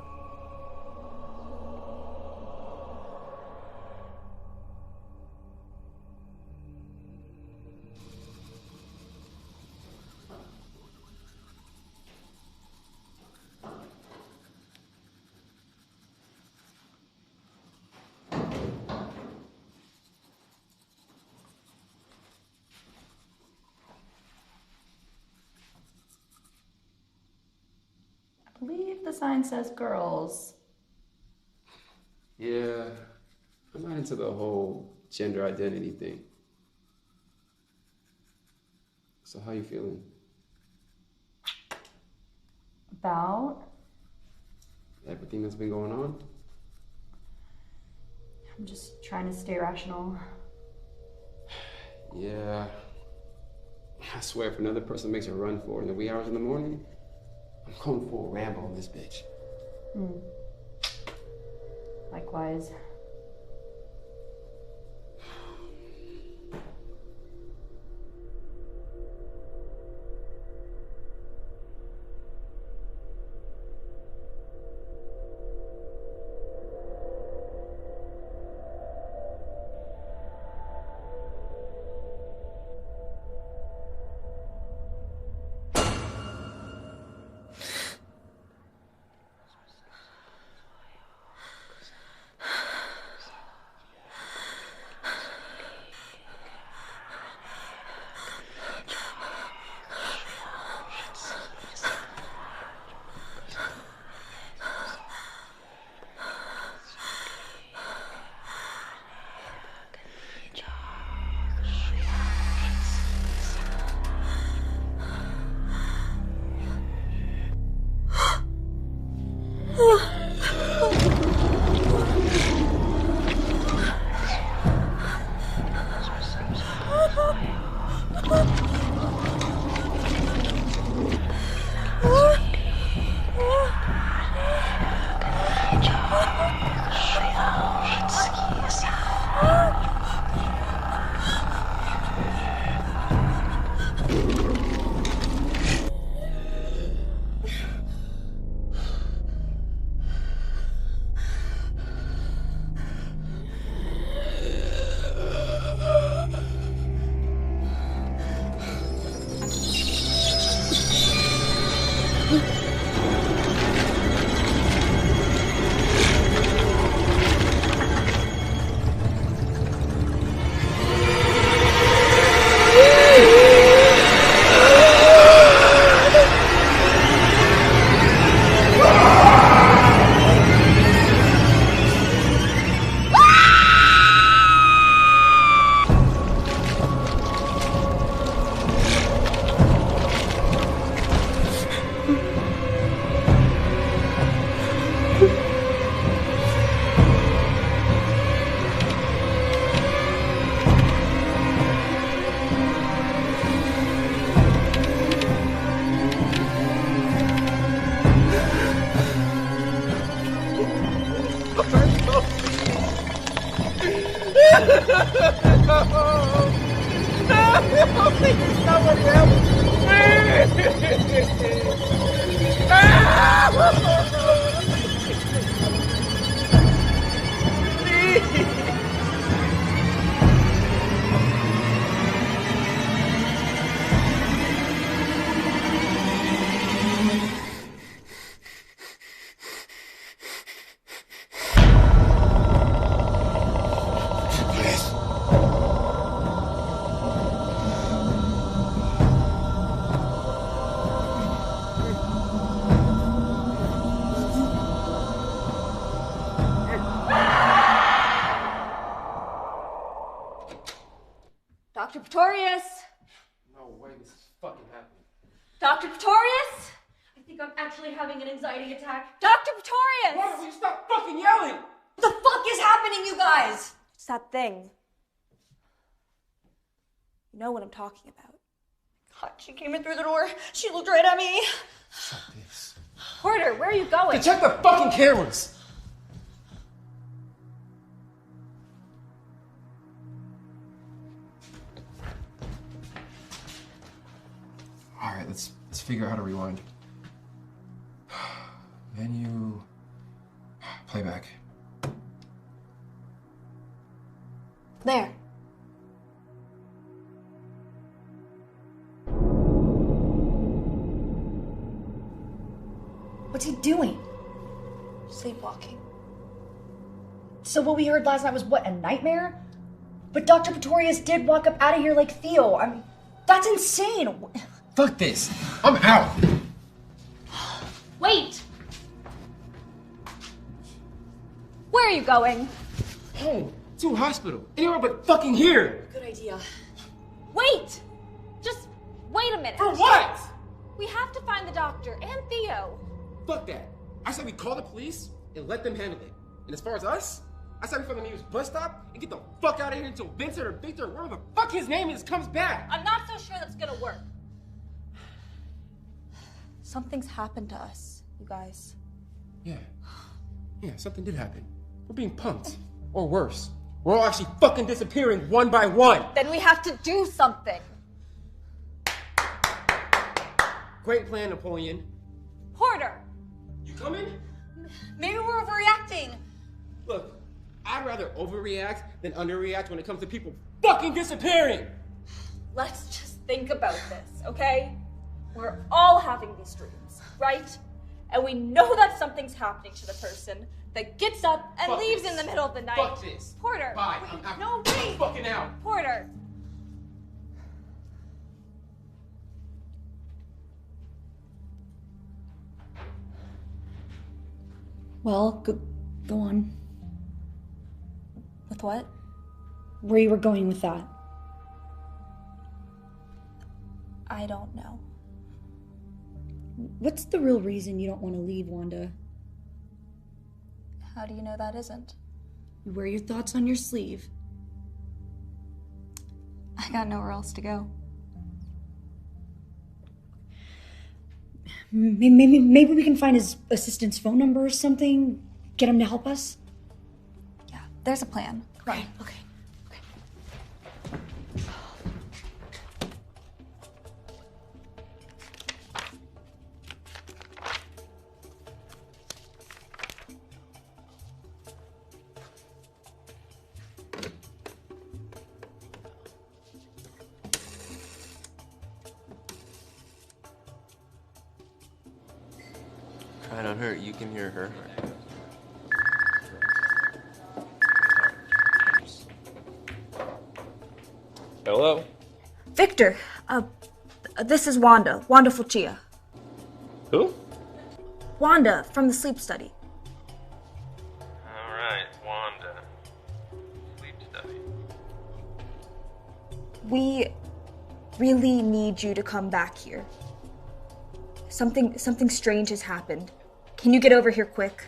I believe the sign says girls. Yeah, I'm not into the whole gender identity thing. So how you feeling? About? Everything that's been going on? I'm just trying to stay rational. Yeah. I swear, if another person makes a run for it in the wee hours in the morning, I'm going for a ramble on this bitch. Likewise. Please, somebody help Dr. Pretorius! No way this is fucking happening. Dr. Pretorius! I think I'm actually having an anxiety attack. Dr. Pretorius! Why don't you stop fucking yelling? What the fuck is happening, you guys? It's that thing. You know what I'm talking about. God, she came in through the door. She looked right at me. Fuck this. Porter, where are you going? To check the fucking cameras. All right, let's figure out how to rewind. Menu, playback. There. What's he doing? Sleepwalking. So what we heard last night was what, a nightmare? But Dr. Pretorius did walk up out of here like Theo. I mean, that's insane. Fuck this. I'm out. Wait! Where are you going? Home. To a hospital. Anywhere but fucking here. Good idea. Wait! Just wait a minute. For what? We have to find the doctor and Theo. Fuck that. I said we call the police and let them handle it. And as far as us, I said we find the nearest bus stop and get the fuck out of here until Vincent or Victor or whatever the fuck his name is comes back. I'm not so sure that's gonna work. Something's happened to us, you guys. Yeah, something did happen. We're being punked. Or worse, we're all actually fucking disappearing one by one. Then we have to do something. Great plan, Napoleon. Porter! You coming? Maybe we're overreacting. Look, I'd rather overreact than underreact when it comes to people fucking disappearing. Let's just think about this, okay? We're all having these dreams, right? And we know that something's happening to the person that gets up and Fuck leaves this. in the middle of the night. Fuck this. Porter! Bye. Wait, I'm out. no, wait! I'm fucking out. Porter! Well, go on. With what? Where you were going with that. I don't know. What's the real reason you don't want to leave, Wanda? How do you know that isn't? You wear your thoughts on your sleeve. I got nowhere else to go. Maybe we can find his assistant's phone number or something. Get him to help us. Yeah, there's a plan. Come on. Okay. Try not hurt. You can hear her. Hello? Victor, this is Wanda. Wanda Fulcia. Who? Wanda from the sleep study. Alright, Wanda. Sleep study. We really need you to come back here. Something strange has happened. Can you get over here quick?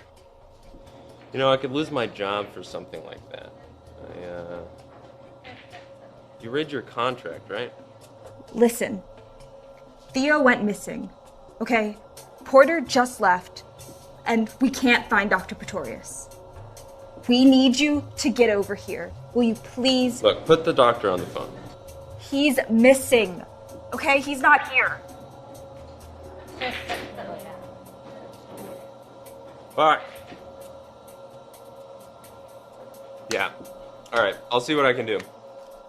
You know, I could lose my job for something like that. You read your contract, right? Listen. Theo went missing. Okay? Porter just left. And we can't find Dr. Pretorius. we need you to get over here. Will you please? Look, put the doctor on the phone. He's missing. Okay, he's not here. Fuck. Yeah. All right, I'll see what I can do.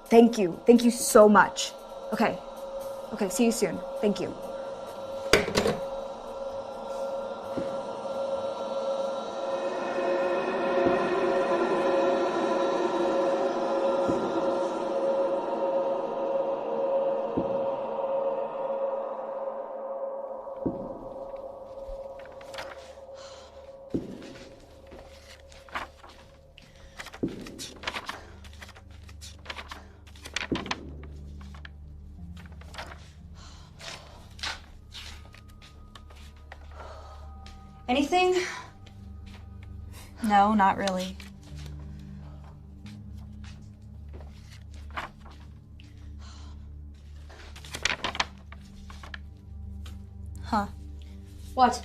Thank you. Thank you so much. Okay. Okay, see you soon. Thank you. Anything? No, not really. Huh. What?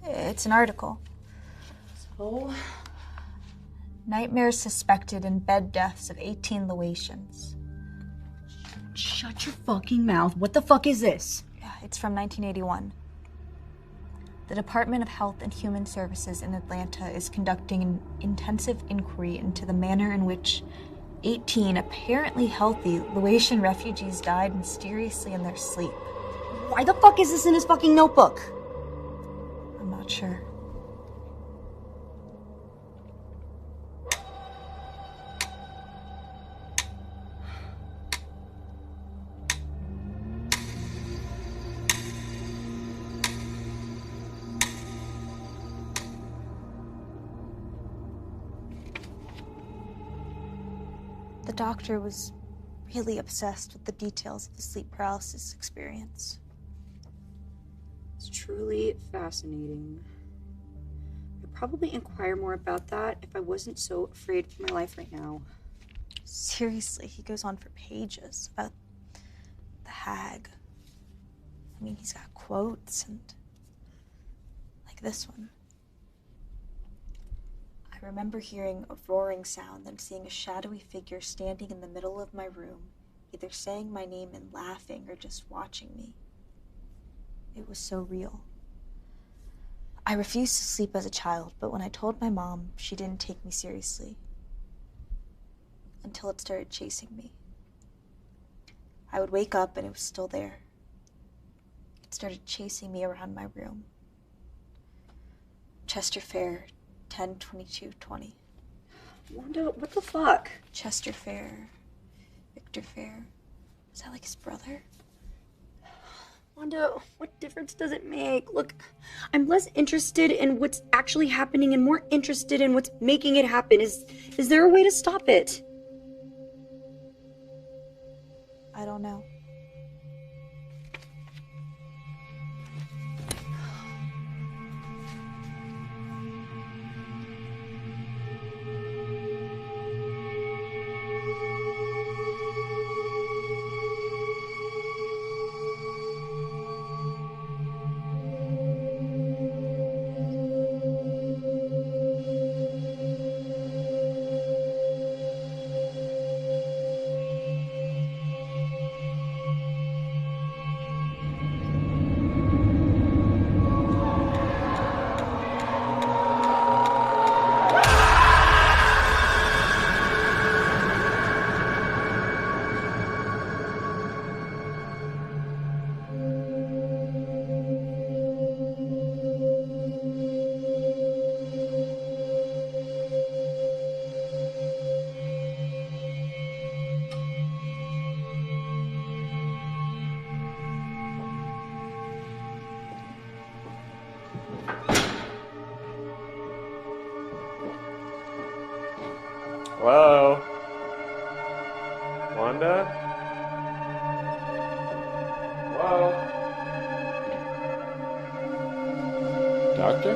It's an article. So? Nightmares suspected in bed deaths of 18 Laotians. Shut your fucking mouth. What the fuck is this? Yeah, it's from 1981. The Department of Health and Human Services in Atlanta is conducting an intensive inquiry into the manner in which 18 apparently healthy Laotian refugees died mysteriously in their sleep. Why the fuck is this in his fucking notebook? I'm not sure. The doctor was really obsessed with the details of the sleep paralysis experience. It's truly fascinating. I'd probably inquire more about that if I wasn't so afraid for my life right now. Seriously, he goes on for pages about the hag. I mean, he's got quotes and like this one. I remember hearing a roaring sound, then seeing a shadowy figure standing in the middle of my room, either saying my name and laughing or just watching me. It was so real. I refused to sleep as a child, but when I told my mom, she didn't take me seriously. Until it started chasing me. I would wake up and it was still there. It started chasing me around my room. Chester Fair, 10/22/20. Wanda, what the fuck? Chester Fair. Victor Fair. Is that like his brother? Wanda, what difference does it make? Look, I'm less interested in what's actually happening and more interested in what's making it happen. Is there a way to stop it? I don't know. Hello? Wanda? Hello? Doctor?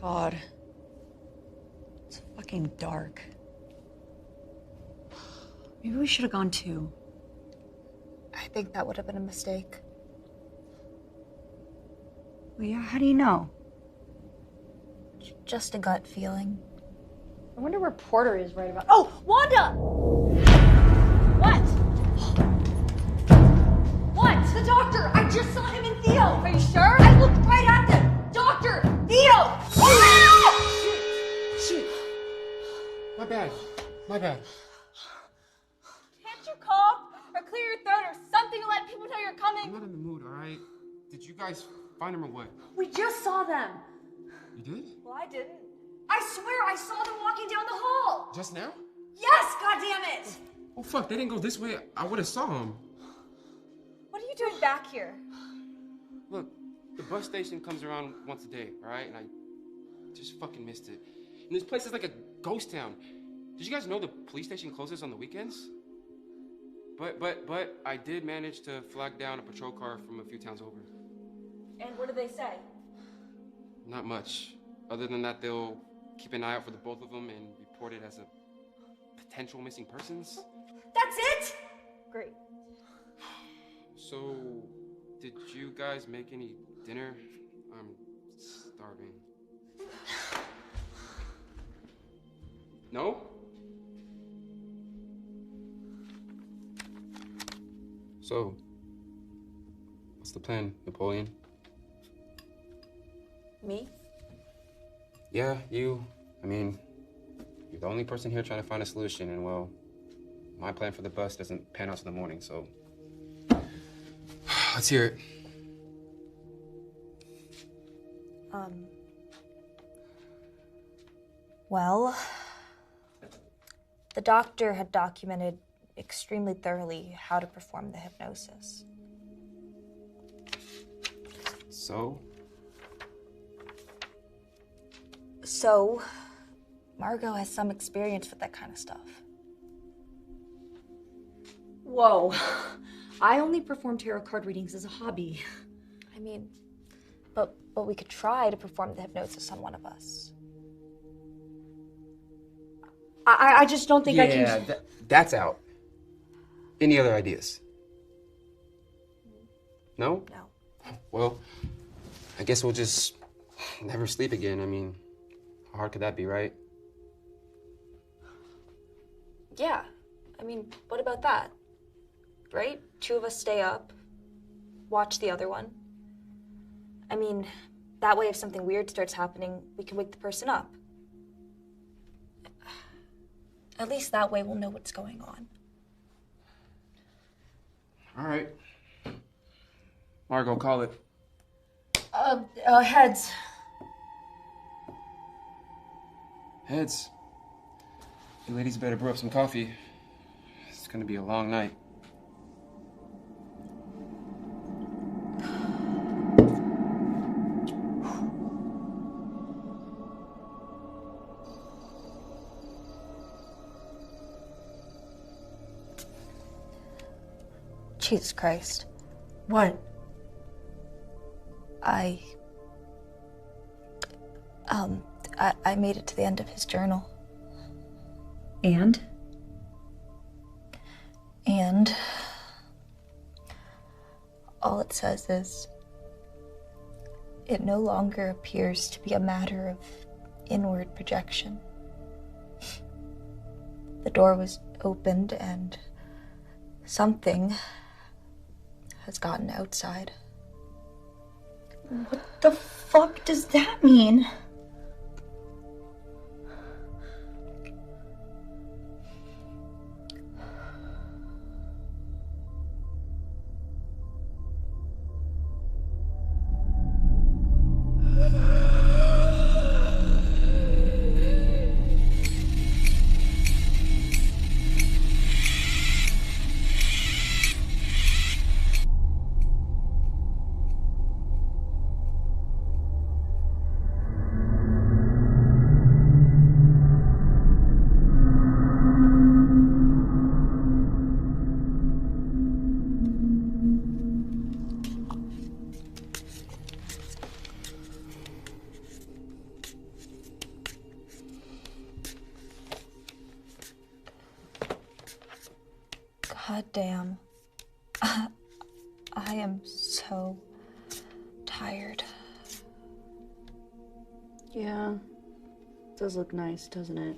God. fucking dark. Maybe we should have gone too. I think that would have been a mistake. Well, yeah, how do you know? Just a gut feeling. I wonder where Porter is right about. Oh, Wanda! What? What? The doctor! I just saw him and Theo! Are you sure? I looked right at them! Doctor! Theo! Shit. My bad. Can't you cough or clear your throat or something to let people know you're I'm coming? not in the mood, all right? Did you guys find him or what? We just saw them! You did? Well, I didn't. I swear I saw them walking down the hall! Just now? Yes, goddammit! Oh, fuck, they didn't go this way. I would have saw him. What are you doing back here? Look, the bus station comes around once a day, all right? And I just fucking missed it. And this place is like a ghost town. Did you guys know the police station closes on the weekends? But I did manage to flag down a patrol car from a few towns over. And what do they say? Not much. Other than that, they'll keep an eye out for the both of them and report it as a potential missing persons. That's it? Great. So, did you guys make any dinner? I'm starving. No? So, what's the plan, Napoleon? Me? Yeah, you. I mean, you're the only person here trying to find a solution, and well, my plan for the bus doesn't pan out till the morning, so let's hear it. Well, the doctor had documented extremely thoroughly how to perform the hypnosis. So? So, Margot has some experience with that kind of stuff. Whoa. I only perform tarot card readings as a hobby. I mean, but we could try to perform the hypnosis on one of us. I just don't think I can... Yeah, that's out. Any other ideas? No? No. Well, I guess we'll just never sleep again. I mean, how hard could that be, right? Yeah. I mean, what about that? Right? 2 of us stay up, watch the other one. I mean, that way if something weird starts happening, we can wake the person up. At least that way we'll know what's going on. All right. Margot, call it. Heads. Heads. You ladies better brew up some coffee. It's gonna be a long night. Jesus Christ. What? I made it to the end of his journal. And? And all it says is, it no longer appears to be a matter of inward projection. The door was opened and something has gotten outside. What the fuck does that mean? God damn. I am so tired. Yeah. Does look nice, doesn't it?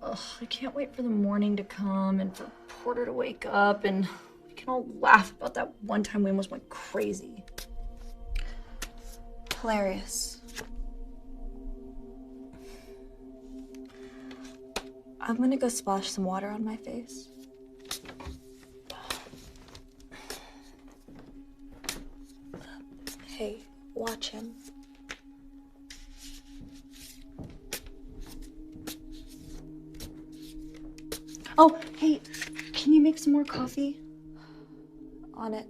Ugh, I can't wait for the morning to come and for Porter to wake up and we can all laugh about that one time we almost went crazy. Hilarious. I'm gonna go splash some water on my face. Hey, watch him. Oh, hey, can you make some more coffee? On it.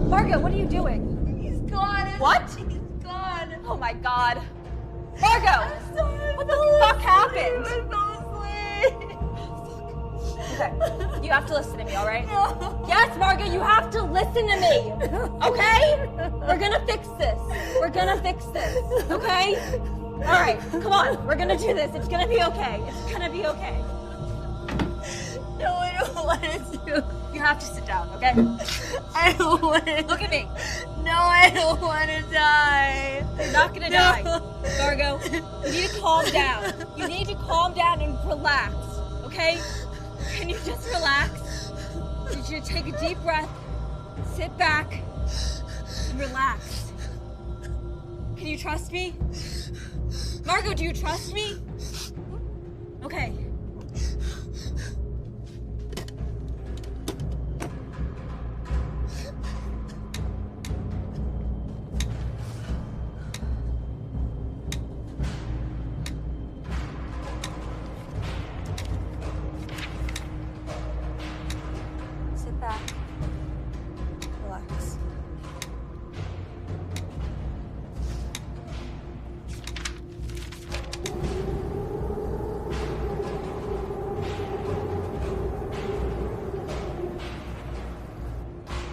Margot, what are you doing? He's gone. What? He's gone. Oh my god. Margot! What the fuck happened? Okay, you have to listen to me, alright? No. Yes, Margot, you have to listen to me! Okay? We're gonna fix this. We're gonna fix this, okay? Alright, come on, we're gonna do this. It's gonna be okay. It's gonna be okay. No, I don't want to. You have to sit down, okay? I don't want to. Look at me. No, I don't want to die. You're not gonna die. Margot, you need to calm down. You need to calm down and relax, okay? Can you just relax? I need you to take a deep breath, sit back, and relax. Can you trust me? Margot, do you trust me? Okay. Sit back. Relax.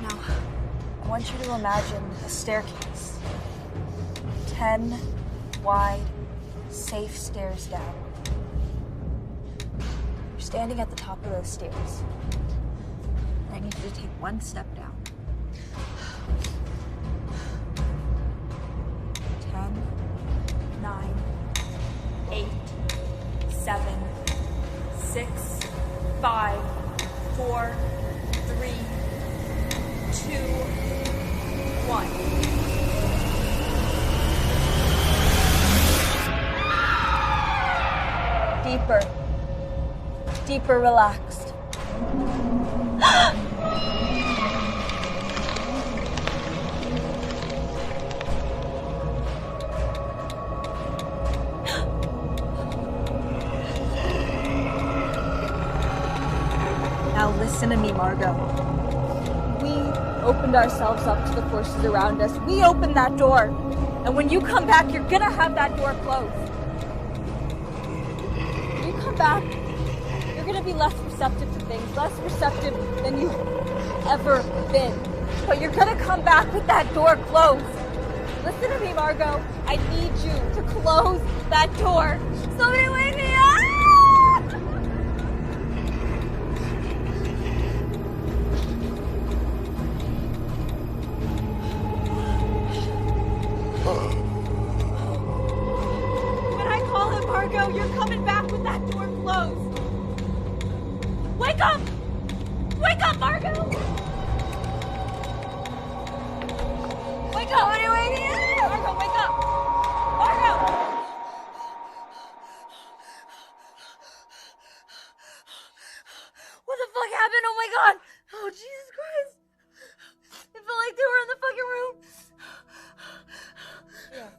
Now, I want you to imagine a staircase. 10 wide, safe stairs down. You're standing at the top of those stairs. I need you to take one step down. 10, 9, 8, 7, 6, 5, 4, 3, 2, 1. Deeper. Deeper, relaxed. Now listen to me, Margot. We opened ourselves up to the forces around us. We opened that door. And when you come back, you're gonna have that door closed. When you come back, you're gonna be less receptive to things, less receptive than you've ever been. But you're gonna come back with that door closed. Listen to me, Margot. I need you to close that door. Somebody wake me up! When I call him, Margot, you're coming back with that door closed. Wake up! Wake up, Margot! Wake up! What are you waiting at? Margot, wake up! Margot! What the fuck happened? Oh my god! Oh, Jesus Christ! It felt like they were in the fucking room. Yeah.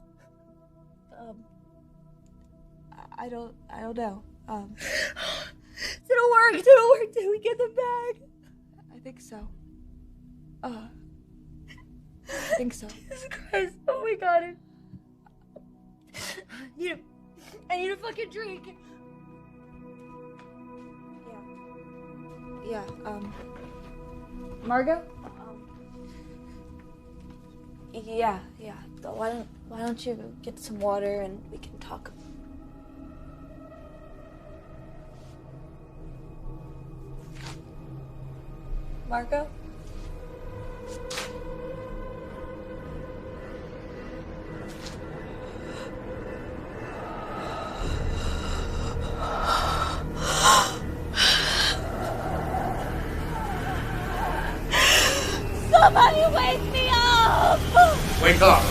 I don't know. Did it work? Did we get them back? I think so. I think so. Jesus Christ. Oh my god. I need a fucking drink. Yeah, Margot? Yeah. Why don't you get some water and we can talk? Margot? Somebody wake me up! Wake up!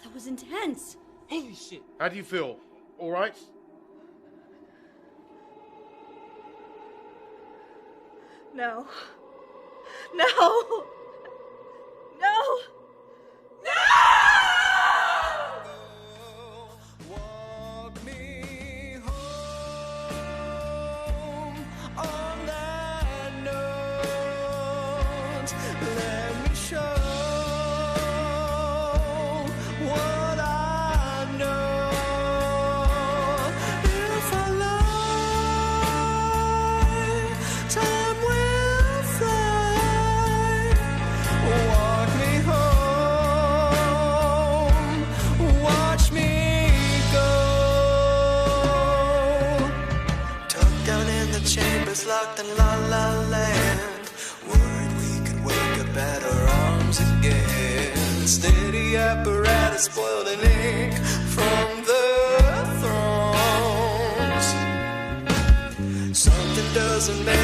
That was intense. Holy shit. How do you feel? All right? No. No! No! No! Walk me home on that note. Let me show what I know. If I lie, time will fly. Walk me home, watch me go. Tucked down in the chambers, locked in la la land. Worried we could wake up at our arms again. Steady apparatus, spoiled in ink from the thrones. Something doesn't make